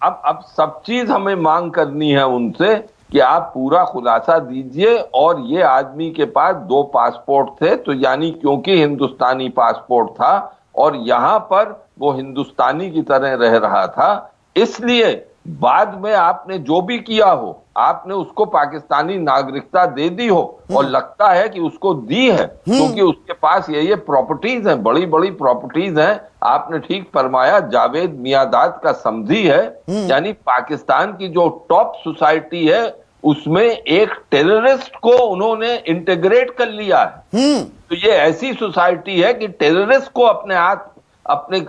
Speaker 2: अब सब चीज हमें मांग करनी है उनसे, कि आप पूरा खुलासा दीजिए। और ये आदमी के पास 2 पासपोर्ट थे, तो यानी क्योंकि हिंदुस्तानी पासपोर्ट था और यहां पर वो हिंदुस्तानी की तरह रह रहा था, इसलिए बाद में आपने जो भी किया हो, आपने उसको पाकिस्तानी नागरिकता दे दी हो, और लगता है कि उसको दी है क्योंकि उसके पास ये प्रॉपर्टीज हैं, बड़ी बड़ी प्रॉपर्टीज हैं। आपने ठीक फरमाया, जावेद मियांदाद का समधी है, यानी पाकिस्तान की जो टॉप सोसाइटी है उसमें एक टेररिस्ट को उन्होंने इंटीग्रेट कर लिया है। तो ये ऐसी सोसाइटी है कि टेररिस्ट को अपने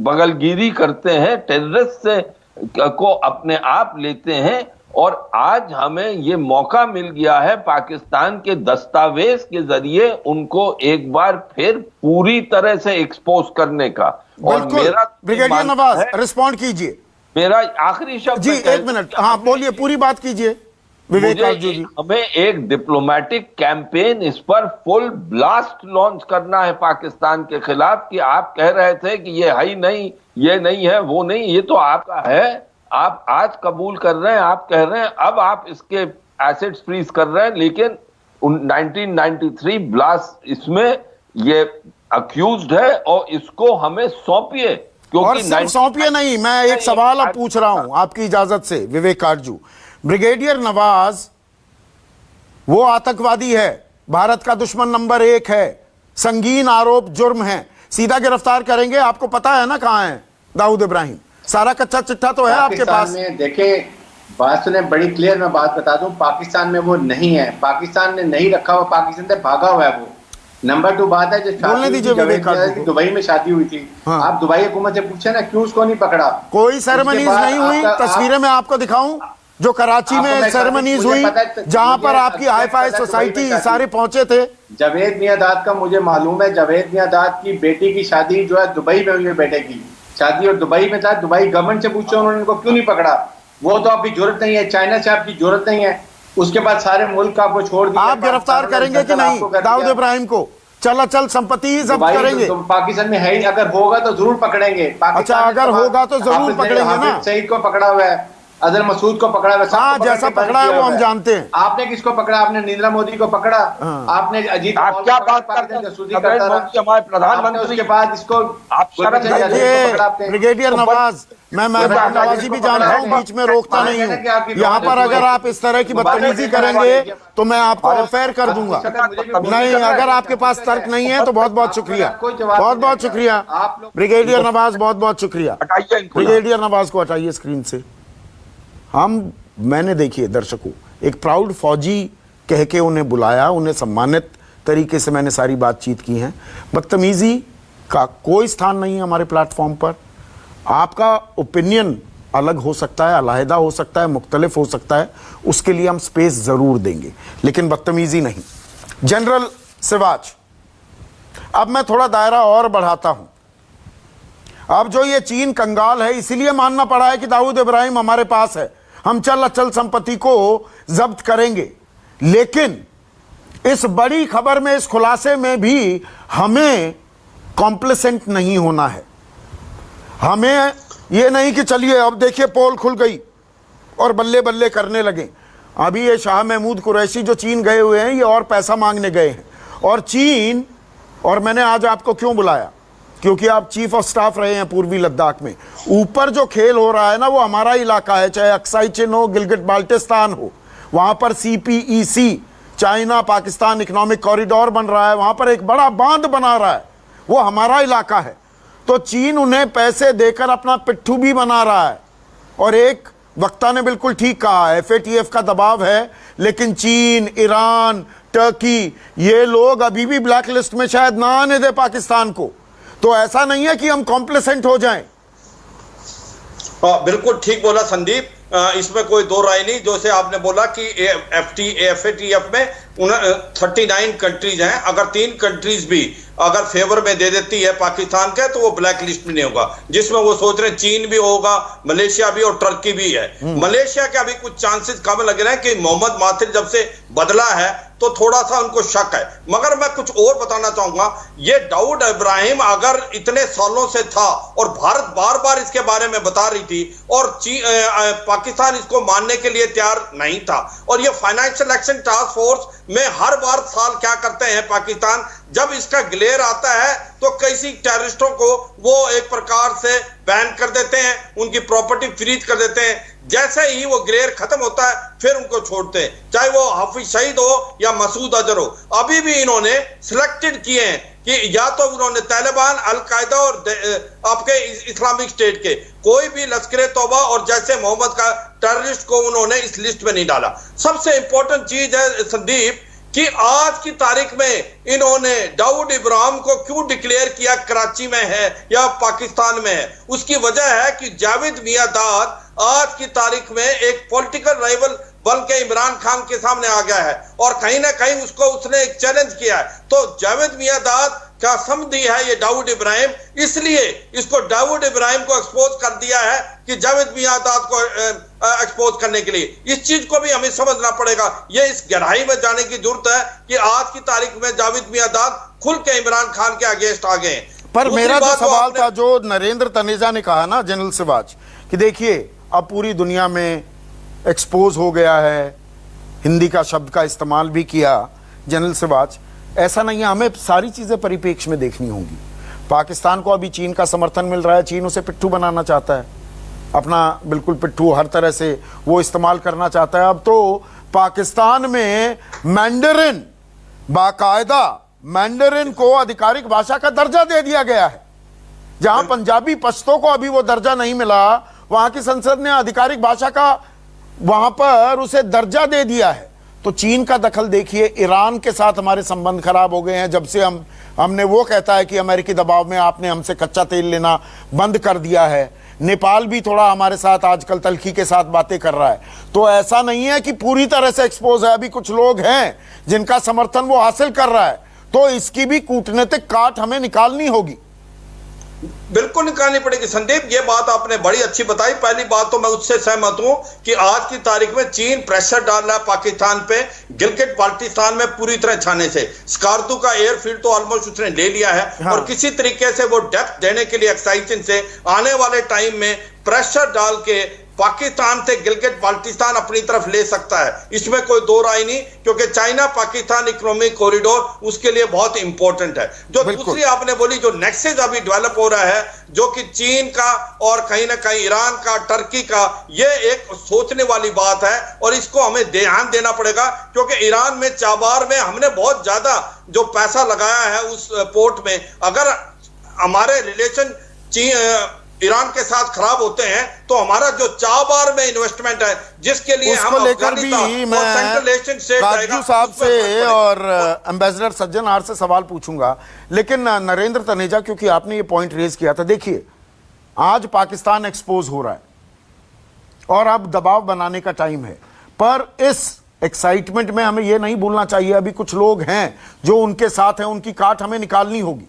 Speaker 2: बगलगिरी करते हैं, टेररिस्ट से को अपने आप लेते हैं। और आज हमें ये मौका मिल गया है पाकिस्तान के दस्तावेज के जरिए उनको एक बार फिर पूरी तरह से एक्सपोज करने का। और मेरा
Speaker 1: ब्रिगेडियर नवाज रिस्पॉन्ड कीजिए।
Speaker 2: मेरा आखिरी शब्द
Speaker 1: जी 1 मिनट, हाँ बोलिए, पूरी बात कीजिए विवेक काजू जी।
Speaker 2: हमें एक डिप्लोमेटिक कैंपेन इस पर फुल ब्लास्ट लॉन्च करना है पाकिस्तान के खिलाफ कि आप कह रहे थे कि ये है ही नहीं, ये नहीं है, वो नहीं, ये तो आपका है, आप आज कबूल कर रहे हैं, आप कह रहे हैं, अब आप इसके एसेट्स फ्रीज कर रहे हैं, लेकिन 1993 ब्लास्ट इसमें ये अक्यूज्ड है और इसको हमें सौंपिए।
Speaker 1: और सिर्फ सौंपिए नहीं, मैं एक सवाल अब पूछ रहा हूं आपकी इजाजत से विवेक काजू। ब्रिगेडियर नवाज वो आतंकवादी है, भारत का दुश्मन नंबर 1 है, संगीन आरोप जुर्म है, सीधा गिरफ्तार करेंगे। आपको पता है ना कहां है दाऊद इब्राहिम, सारा कच्चा चिट्ठा तो है आपके पास।
Speaker 3: देखें, बात सुने, बड़ी क्लियर मैं बात बता दूं, पाकिस्तान में वो नहीं है, पाकिस्तान ने नहीं रखा हुआ, पाकिस्तान से भागा हुआ है वो। नंबर 2 बात है जो दुबई में शादी हुई थी, हाँ। आप दुबई हुकूमत से पूछे ना क्यों उसको नहीं पकड़ा,
Speaker 1: कोई सेरेमनीज नहीं हुई। तस्वीरें मैं आपको दिखाऊं जो कराची में सेरेमनीज हुई, जहां पर आपकी हाईफाई सोसाइटी सारे पहुंचे थे।
Speaker 3: जावेद मियांदाद का मुझे मालूम है, जावेद मियांदाद की बेटी की शादी जो है दुबई में हुई है, बेटे की शादी, और दुबई में था। दुबई गवर्नमेंट से पूछो उन्होंने उनको क्यों नहीं पकड़ा, वो तो आपकी जरूरत नहीं है, चाइना से आपकी जरूरत नहीं है, उसके बाद सारे मुल्क आपको छोड़ दिया।
Speaker 1: आप गिरफ्तार करेंगे कि नहीं दाऊद इब्राहिम को? चल संपत्ति जब्त करेंगे।
Speaker 3: तो पाकिस्तान में है ही, अगर होगा तो जरूर पकड़ेंगे।
Speaker 1: अच्छा, अगर होगा तो जरूर पकड़ेंगे ना।
Speaker 3: सईद को पकड़ा हुआ है, अजहर मसूद को पकड़ा हुआ है,
Speaker 1: हाँ, जैसा पकड़ा है वो हम जानते हैं।
Speaker 3: आपने किसको पकड़ा? आपने नरेंद्र मोदी को पकड़ा, आपने अजीत,
Speaker 2: आप क्या बात करते हैं? हमारे प्रधानमंत्री,
Speaker 3: उसके बाद इसको
Speaker 1: ब्रिगेडियर नवाज, मैं नवाजी भी जानता हूँ, बीच में रोकता नहीं हूँ। यहाँ पर अगर आप इस तरह की बदतमीजी करेंगे तो मैं आपको अफेयर कर दूंगा। नहीं, अगर आपके पास तर्क नहीं है तो बहुत बहुत शुक्रिया, बहुत बहुत शुक्रिया ब्रिगेडियर नवाज, बहुत बहुत शुक्रिया। ब्रिगेडियर नवाज को हटाइए स्क्रीन से। मैंने देखिए दर्शकों, एक प्राउड फौजी कह के उन्हें बुलाया, उन्हें सम्मानित तरीके से मैंने सारी बातचीत की है। बदतमीजी का कोई स्थान नहीं है हमारे प्लेटफॉर्म पर। आपका ओपिनियन अलग हो सकता है, अलहदा हो सकता है, मुख्तलिफ हो सकता है, उसके लिए हम स्पेस जरूर देंगे, लेकिन बदतमीजी नहीं। जनरल सिवाच, अब मैं थोड़ा दायरा और बढ़ाता हूं। अब जो ये चीन कंगाल है, इसीलिए मानना पड़ा है कि दाऊद इब्राहिम हमारे पास है, हम चल अचल संपत्ति को जब्त करेंगे। लेकिन इस बड़ी खबर में, इस खुलासे में भी हमें कॉम्प्लिसेंट नहीं होना है। हमें ये नहीं कि चलिए अब देखिए पोल खुल गई और बल्ले बल्ले करने लगे। अभी ये शाह महमूद कुरैशी जो चीन गए हुए हैं, ये और पैसा मांगने गए हैं। और चीन, और मैंने आज आपको क्यों बुलाया, क्योंकि आप चीफ ऑफ स्टाफ रहे हैं पूर्वी लद्दाख में। ऊपर जो खेल हो रहा है ना, वो हमारा इलाका है, चाहे अक्साई चिन हो, गिलगिट बाल्टिस्तान हो, वहां पर CPEC China Pakistan economic corridor बन रहा है, वहां पर एक बड़ा बांध बना रहा है, वो हमारा इलाका है। तो चीन उन्हें पैसे देकर अपना पिट्ठू भी बना रहा है। और एक वक्ता ने बिल्कुल ठीक कहा, FATF का दबाव है, लेकिन चीन, ईरान, टर्की, ये लोग अभी भी ब्लैक लिस्ट में शायद ना आने दे पाकिस्तान को। तो ऐसा नहीं है कि हम कॉम्प्लिसेंट हो जाएं।
Speaker 7: बिल्कुल ठीक बोला संदीप, इसमें कोई दो राय नहीं। जैसे आपने बोला कि FATF में 39 कंट्रीज हैं, अगर 3 कंट्रीज भी अगर फेवर में दे देती है पाकिस्तान के, तो वो ब्लैक लिस्ट में नहीं होगा, जिसमें वो सोच रहे हैं चीन भी होगा, मलेशिया भी और टर्की भी है। मलेशिया के अभी कुछ चांसेस कम लग रहे हैं कि मोहम्मद माथिर जब से बदला है तो थोड़ा सा उनको शक है। मगर मैं कुछ और बताना चाहूंगा, ये दाऊद इब्राहिम अगर इतने सालों से था और भारत बार बार इसके बारे में बता रही थी और पाकिस्तान इसको मानने के लिए तैयार नहीं था, और ये फाइनेंशियल एक्शन टास्क फोर्स में हर बार साल क्या करते हैं पाकिस्तान, जब इसका ग्लेयर आता है तो किसी टेररिस्टों को वो एक प्रकार से बैन कर देते हैं, उनकी प्रॉपर्टी फ्रीज कर देते हैं। जैसे ही वो ग्लेयर खत्म होता है फिर उनको छोड़ते हैं, चाहे वो हाफिज सईद हो या मसूद अजहर हो। अभी भी इन्होंने सिलेक्टेड किए हैं कि या तो उन्होंने तालिबान, अल-कायदा और आपके इस्लामिक स्टेट के कोई भी लश्कर तौबा और जैसे मोहम्मद का टेररिस्ट को उन्होंने इस लिस्ट में नहीं डाला। सबसे इंपॉर्टेंट चीज है संदीप कि आज की तारीख में इन्होंने दाऊद इब्राहिम को क्यों डिक्लेयर किया कराची में है या पाकिस्तान में है। उसकी वजह है कि जावेद मियांदाद आज की तारीख में एक पॉलिटिकल राइवल बन के इमरान खान के सामने आ गया है और कहीं ना कहीं उसको उसने एक चैलेंज किया है। तो जावेद मियांदाद का समझी है ये दाऊद इब्राहिम, इसलिए इसको दाऊद इब्राहिम को एक्सपोज कर दिया है कि जावेद मियांदाद को एक्सपोज करने के लिए। इस चीज को भी हमें समझना पड़ेगा, ये इस गहराई में जाने की जरूरत है कि आज की तारीख में जावेद मियांदाद खुल के इमरान खान के अगेंस्ट आ गए।
Speaker 1: पर मेरा जो सवाल था, जो नरेंद्र तनेजा ने कहा ना जनरल सिवाज, कि देखिए अब पूरी दुनिया में एक्सपोज हो गया है, हिंदी का शब्द का इस्तेमाल भी किया जनरल सिवाज, ऐसा नहीं है, हमें सारी चीजें परिप्रेक्ष्य में देखनी होंगी। पाकिस्तान को अभी चीन का समर्थन मिल रहा है, चीन उसे पिट्ठू बनाना चाहता है, अपना बिल्कुल पिट्ठू हर तरह से वो इस्तेमाल करना चाहता है। अब तो पाकिस्तान में मैंडरिन, बाकायदा मैंडरिन को आधिकारिक भाषा का दर्जा दे दिया गया है। जहां पंजाबी पश्तो को अभी वो दर्जा नहीं मिला, वहां की संसद ने आधिकारिक भाषा का वहां पर उसे दर्जा दे दिया है। तो चीन का दखल देखिए, ईरान के साथ हमारे संबंध खराब हो गए हैं जब से हमने वो कहता है कि अमेरिकी दबाव में आपने हमसे कच्चा तेल लेना बंद कर दिया है। नेपाल भी थोड़ा हमारे साथ आजकल तल्खी के साथ बातें कर रहा है। तो ऐसा नहीं है कि पूरी तरह से एक्सपोज है, अभी कुछ लोग हैं जिनका समर्थन वो हासिल कर रहा है। तो इसकी भी कूटनीतिक काट हमें निकालनी होगी,
Speaker 7: बिल्कुल निकालनी पड़ेगी। संदीप, ये बात आपने बड़ी अच्छी बताई। पहली बात तो मैं उससे सहमत हूं कि आज की तारीख में चीन प्रेशर डाल रहा है पाकिस्तान पे गिलगिट बाल्टिस्तान में पूरी तरह छाने से। स्कार्दू का एयरफील्ड तो ऑलमोस्ट उसने ले लिया है। हाँ। और किसी तरीके से वो डेप्थ देने के लिए एक्साइटेशन से आने वाले टाइम में प्रेशर डाल के पाकिस्तान से गिलगिट बाल्टिस्तान अपनी तरफ ले सकता है, इसमें कोई दो राय नहीं, क्योंकि चाइना पाकिस्तान इकोनॉमिक कॉरिडोर उसके लिए बहुत इंपॉर्टेंट है। जो दूसरी आपने बोली, जो नेक्सस अभी डेवलप हो रहा है, जो कि चीन का और कहीं ना कहीं ईरान का, टर्की का, ये एक सोचने वाली बात है और इसको हमें ध्यान देना पड़ेगा। क्योंकि ईरान में चाबार में हमने बहुत ज्यादा जो पैसा लगाया है उस पोर्ट में, अगर हमारे रिलेशन ईरान के साथ खराब होते हैं तो हमारा जो चाबार में इन्वेस्टमेंट है, जिसके लिए हम
Speaker 1: लेकर भी मैं काजू साहब से और एम्बेसडर सज्जनहार से सवाल पूछूंगा। लेकिन नरेंद्र तनेजा, क्योंकि आपने ये पॉइंट रेज किया था, देखिए आज पाकिस्तान एक्सपोज हो रहा है और अब दबाव बनाने का टाइम है, पर इस एक्साइटमेंट में हमें यह नहीं भूलना चाहिए अभी कुछ लोग हैं जो उनके साथ हैं, उनकी काट हमें निकालनी होगी।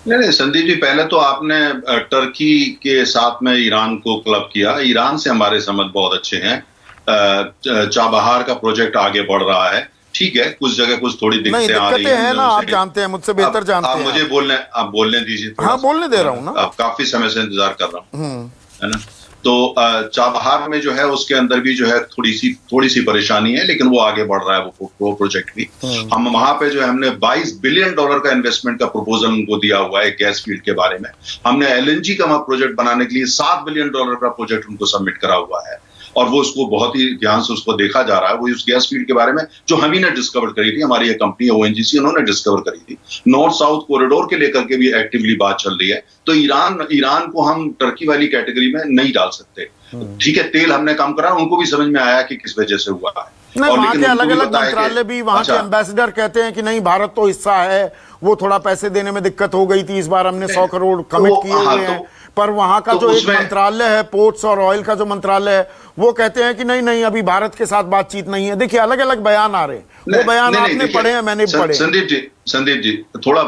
Speaker 4: नहीं संदीप जी, पहले तो आपने टर्की के साथ में ईरान को क्लब किया। ईरान से हमारे संबंध बहुत अच्छे हैं। चाबहार का प्रोजेक्ट आगे बढ़ रहा है, ठीक है, कुछ जगह कुछ थोड़ी दिक्कतें आ रही हैं
Speaker 1: ना, आप जानते हैं, मुझसे बेहतर जानते हैं।
Speaker 4: मुझे आप बोलने दीजिए।
Speaker 1: हाँ, बोलने दे रहा हूँ ना,
Speaker 4: आप काफी समय से इंतजार कर रहा हूँ, है ना। तो चाबहार में जो है उसके अंदर भी जो है थोड़ी सी परेशानी है, लेकिन वो आगे बढ़ रहा है वो प्रोजेक्ट भी। हम वहां पे जो है हमने $22 बिलियन का इन्वेस्टमेंट का प्रपोजल उनको दिया हुआ है गैस फील्ड के बारे में। हमने एलएनजी का वहां प्रोजेक्ट बनाने के लिए $7 बिलियन का प्रोजेक्ट उनको सबमिट करा हुआ है और वो उसको बहुत ही ध्यान से उसको देखा जा रहा है। वो इस गैस फील्ड के बारे में जो हम ही ने डिस्कवर करी थी, हमारी ये कंपनी ONGC, उन्होंने डिस्कवर करी थी। नॉर्थ साउथ कॉरिडोर के लेकर के भी एक्टिवली बात चल रही है। तो ईरान को हम टर्की वाली कैटेगरी में नहीं डाल सकते। ठीक है, तेल हमने कम करा, उनको भी समझ में आया कि किस वजह से हुआ है।
Speaker 1: और वहां के अलग अलग मंत्रालय भी, वहां के एम्बेसडर कहते हैं कि नहीं, भारत तो हिस्सा है, वो थोड़ा पैसे देने में दिक्कत हो गई थी, इस बार हमने 100 करोड़ कमिट किए हुए हैं। पर वहां का जो एक मंत्रालय है, पोर्ट्स और ऑयल का जो मंत्रालय है, वो कहते हैं कि नहीं अभी भारत के साथ बातचीत नहीं है। देखिए अलग अलग बयान आ रहे हैं, वो बयान आपने पढ़े हैं, मैंने पढ़े।
Speaker 4: संदीप जी थोड़ा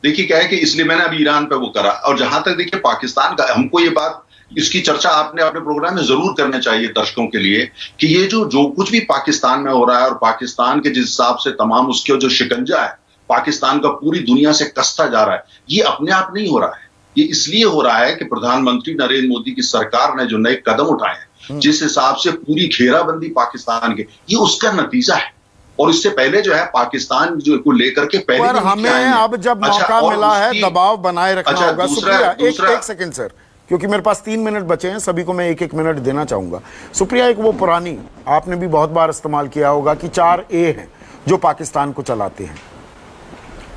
Speaker 4: देखिए क्या है कि इसलिए मैंने अभी ईरान पे वो करा। और जहां तक देखिए पाकिस्तान का, हमको ये बात इसकी चर्चा आपने अपने प्रोग्राम में जरूर करना चाहिए दर्शकों के लिए कि ये जो कुछ भी पाकिस्तान में हो रहा है और पाकिस्तान के जिस हिसाब से तमाम उसके जो शिकंजा है पाकिस्तान का पूरी दुनिया से कसता जा रहा है, ये अपने आप नहीं हो रहा है। ये इसलिए हो रहा है कि प्रधानमंत्री नरेंद्र मोदी की सरकार ने जो नए कदम उठाए हैं, जिस हिसाब से पूरी घेराबंदी पाकिस्तान के, ये उसका नतीजा है। और इससे पहले जो है पाकिस्तान जो को लेकर के पहले
Speaker 1: पर हमें अब जब मौका मिला है दबाव बनाए रखना होगा। सुप्रिया एक सेकंड सर, क्योंकि मेरे पास 3 मिनट बचे हैं, सभी को मैं 1-1 मिनट देना चाहूंगा। सुप्रिया, एक वो पुरानी आपने भी बहुत बार इस्तेमाल किया होगा कि 4 ए हैं जो पाकिस्तान को चलाते हैं,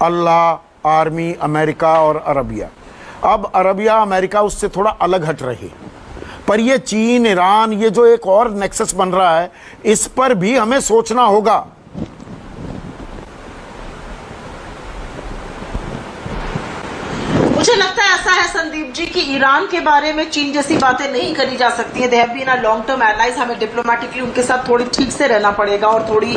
Speaker 1: अल्लाह, आर्मी, अमेरिका और अरबिया। अब अरबिया अमेरिका उससे थोड़ा अलग हट रहे, पर ये चीन, ईरान, ये जो एक और नेक्सस बन रहा है, इस पर भी हमें सोचना होगा।
Speaker 5: मुझे लगता है ऐसा है संदीप जी कि ईरान के बारे में चीन जैसी बातें नहीं करी जा सकती है। They have been a long term allies. हमें डिप्लोमेटिकली उनके साथ थोड़ी ठीक से रहना पड़ेगा और थोड़ी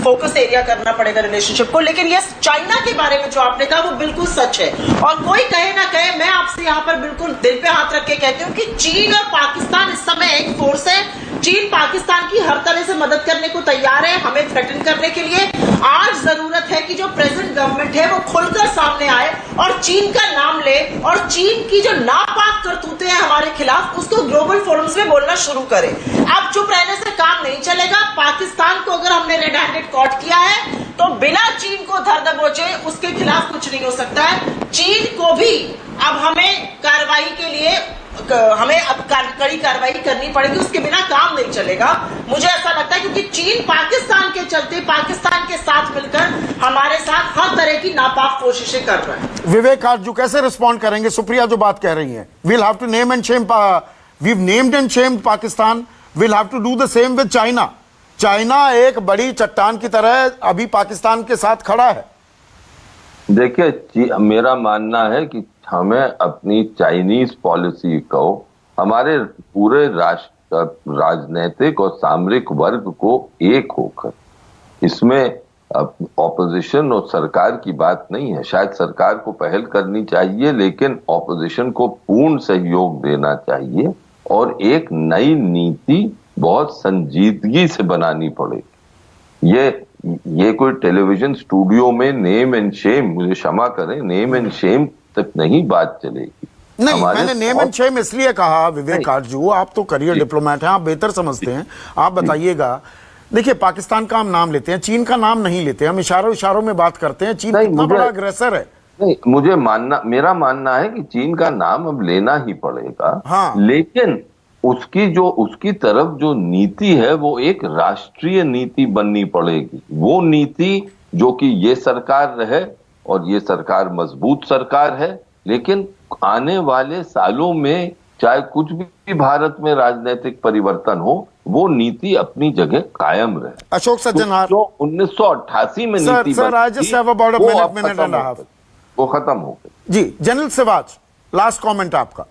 Speaker 5: फोकस एरिया करना पड़ेगा रिलेशनशिप को। लेकिन यस, चाइना के बारे में जो आपने कहा वो बिल्कुल सच है, और कोई कहे ना कहे, मैं आपसे यहाँ पर बिल्कुल दिल पे हाथ रख के कहती हूँ कि चीन और पाकिस्तान इस समय एक फोर्स है। चीन पाकिस्तान की हर तरह से मदद करने को तैयार है, हमें थ्रेटन करने के लिए। आज जरूरत है कि जो प्रेजेंट गवर्नमेंट है वो खुलकर सामने आए और चीन का नाम ले, और चीन की जो नापाक करतूतें हैं हमारे खिलाफ, उसको ग्लोबल फोरम्स में बोलना शुरू करे। अब चुप रहने से काम नहीं चलेगा। पाकिस्तान को अगर हमने रेड हैंडेड कॉट किया है तो बिना चीन को धर दबोचे उसके खिलाफ कुछ नहीं हो सकता है। चीन को भी अब हमें कार्रवाई के लिए कड़ी कार्रवाई करनी पड़ेगी, उसके बिना काम नहीं चलेगा। मुझे ऐसा लगता है क्योंकि चीन पाकिस्तान के चलते पाकिस्तान के साथ मिलकर हमारे साथ हर तरह की नापाक कोशिशें कर रहा है।
Speaker 1: विवेक आरजू कैसे रिस्पॉन्ड करेंगे सुप्रिया जो बात कह रही है? We'll have to name and shame, we named and shamed Pakistan, we'll have to do the same with China. China एक बड़ी चट्टान की तरह अभी पाकिस्तान के साथ खड़ा है।
Speaker 2: देखिए, मेरा मानना है कि हमें अपनी चाइनीज पॉलिसी को, हमारे पूरे राजनीतिक और सामरिक वर्ग को एक होकर, इसमें ऑपोजिशन और सरकार की बात नहीं है। शायद सरकार को पहल करनी चाहिए, लेकिन ऑपोजिशन को पूर्ण सहयोग देना चाहिए और एक नई नीति बहुत संजीदगी से बनानी पड़ेगी। ये कोई टेलीविजन स्टूडियो में नेम एंड शेम, मुझे क्षमा करें, नेम एंड शेम तक नहीं बात चलेगी।
Speaker 1: नहीं, मैंने नेम एंड शेम इसलिए कहा विवेक आरजू, आप तो करियर डिप्लोमेट हैं, आप बेहतर समझते हैं, आप बताइएगा। देखिए, पाकिस्तान का हम नाम लेते हैं, चीन का नाम नहीं लेते, हम इशारों में बात करते हैं। चीन कितना बड़ा अग्रेसर है।
Speaker 2: नहीं, मेरा मानना है कि चीन का नाम अब लेना ही पड़ेगा।
Speaker 1: हाँ।
Speaker 2: लेकिन उसकी तरफ जो नीति है वो एक राष्ट्रीय नीति बननी पड़ेगी। वो नीति जो कि ये सरकार रहे, और ये सरकार मजबूत सरकार है, लेकिन आने वाले सालों में चाहे कुछ भी भारत में राजनीतिक परिवर्तन हो, वो नीति अपनी जगह कायम रहे।
Speaker 1: अशोक सज्जनहार,
Speaker 2: जो 1988 में नीति वो खत्म हो गई।
Speaker 1: जी, जनरल सिवाज, लास्ट कमेंट आपका।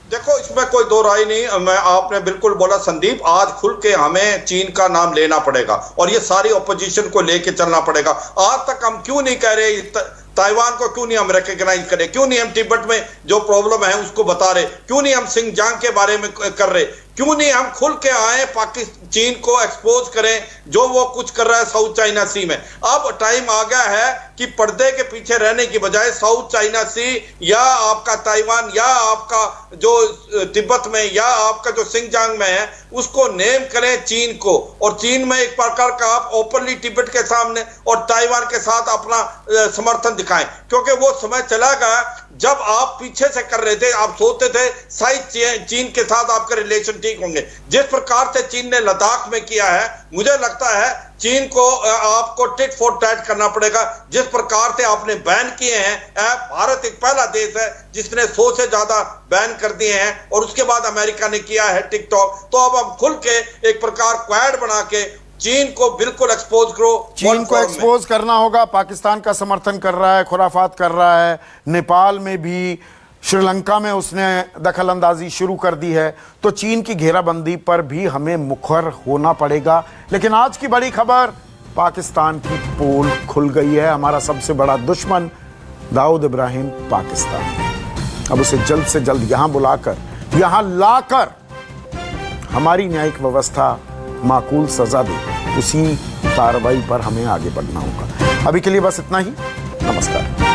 Speaker 7: देखो, इसमें कोई दो राय नहीं। मैं आपने बिल्कुल बोला संदीप, आज खुल के हमें चीन का नाम लेना पड़ेगा और ये सारी ऑपोजिशन को लेके चलना पड़ेगा। आज तक हम क्यों नहीं कह रहे ताइवान को, क्यों नहीं हम रिकॉग्नाइज करें, क्यों नहीं हम तिब्बत में जो प्रॉब्लम है उसको बता रहे, क्यों नहीं हम सिंगजांग के बारे में कर रहे, क्यों नहीं हम खुल के आए पाकिस्तान चीन को एक्सपोज करें जो वो कुछ कर रहा है साउथ चाइना सी में। अब टाइम आ गया है कि पर्दे के पीछे रहने की बजाय साउथ चाइना सी या आपका ताइवान या आपका जो तिब्बत में या आपका जो सिंगजांग में है उसको नेम करें चीन को, और चीन में एक प्रकार का आप ओपनली तिब्बत के सामने और ताइवान के साथ अपना समर्थन दिखाएं, क्योंकि वो समय चला गया जब आप पीछे से कर रहे थे। आप सोचते थे शायद चीन के साथ आपके रिलेशन ठीक होंगे। जिस प्रकार से चीन ने लद्दाख में किया है, मुझे लगता है चीन को आपको टिट फॉर टैट करना पड़ेगा। जिस प्रकार से आपने बैन किए हैं, भारत एक पहला देश है जिसने 100 से ज्यादा बैन कर दिए हैं, और उसके बाद अमेरिका ने किया है टिकटॉक। तो अब हम खुल के एक प्रकार क्वाड बना के चीन को बिल्कुल एक्सपोज करो।
Speaker 1: चीन को एक्सपोज करना होगा। पाकिस्तान का समर्थन कर रहा है, खुराफात कर रहा है, नेपाल में भी, श्रीलंका में उसने दखल अंदाजी शुरू कर दी है। तो चीन की घेराबंदी पर भी हमें मुखर होना पड़ेगा। लेकिन आज की बड़ी खबर, पाकिस्तान की पोल खुल गई है। हमारा सबसे बड़ा दुश्मन दाऊद इब्राहिम पाकिस्तान। अब उसे जल्द से जल्द यहां बुलाकर, यहां लाकर हमारी न्यायिक व्यवस्था माकूल सजा दे। उसी कार्रवाई पर हमें आगे बढ़ना होगा। अभी के लिए बस इतना ही। नमस्कार।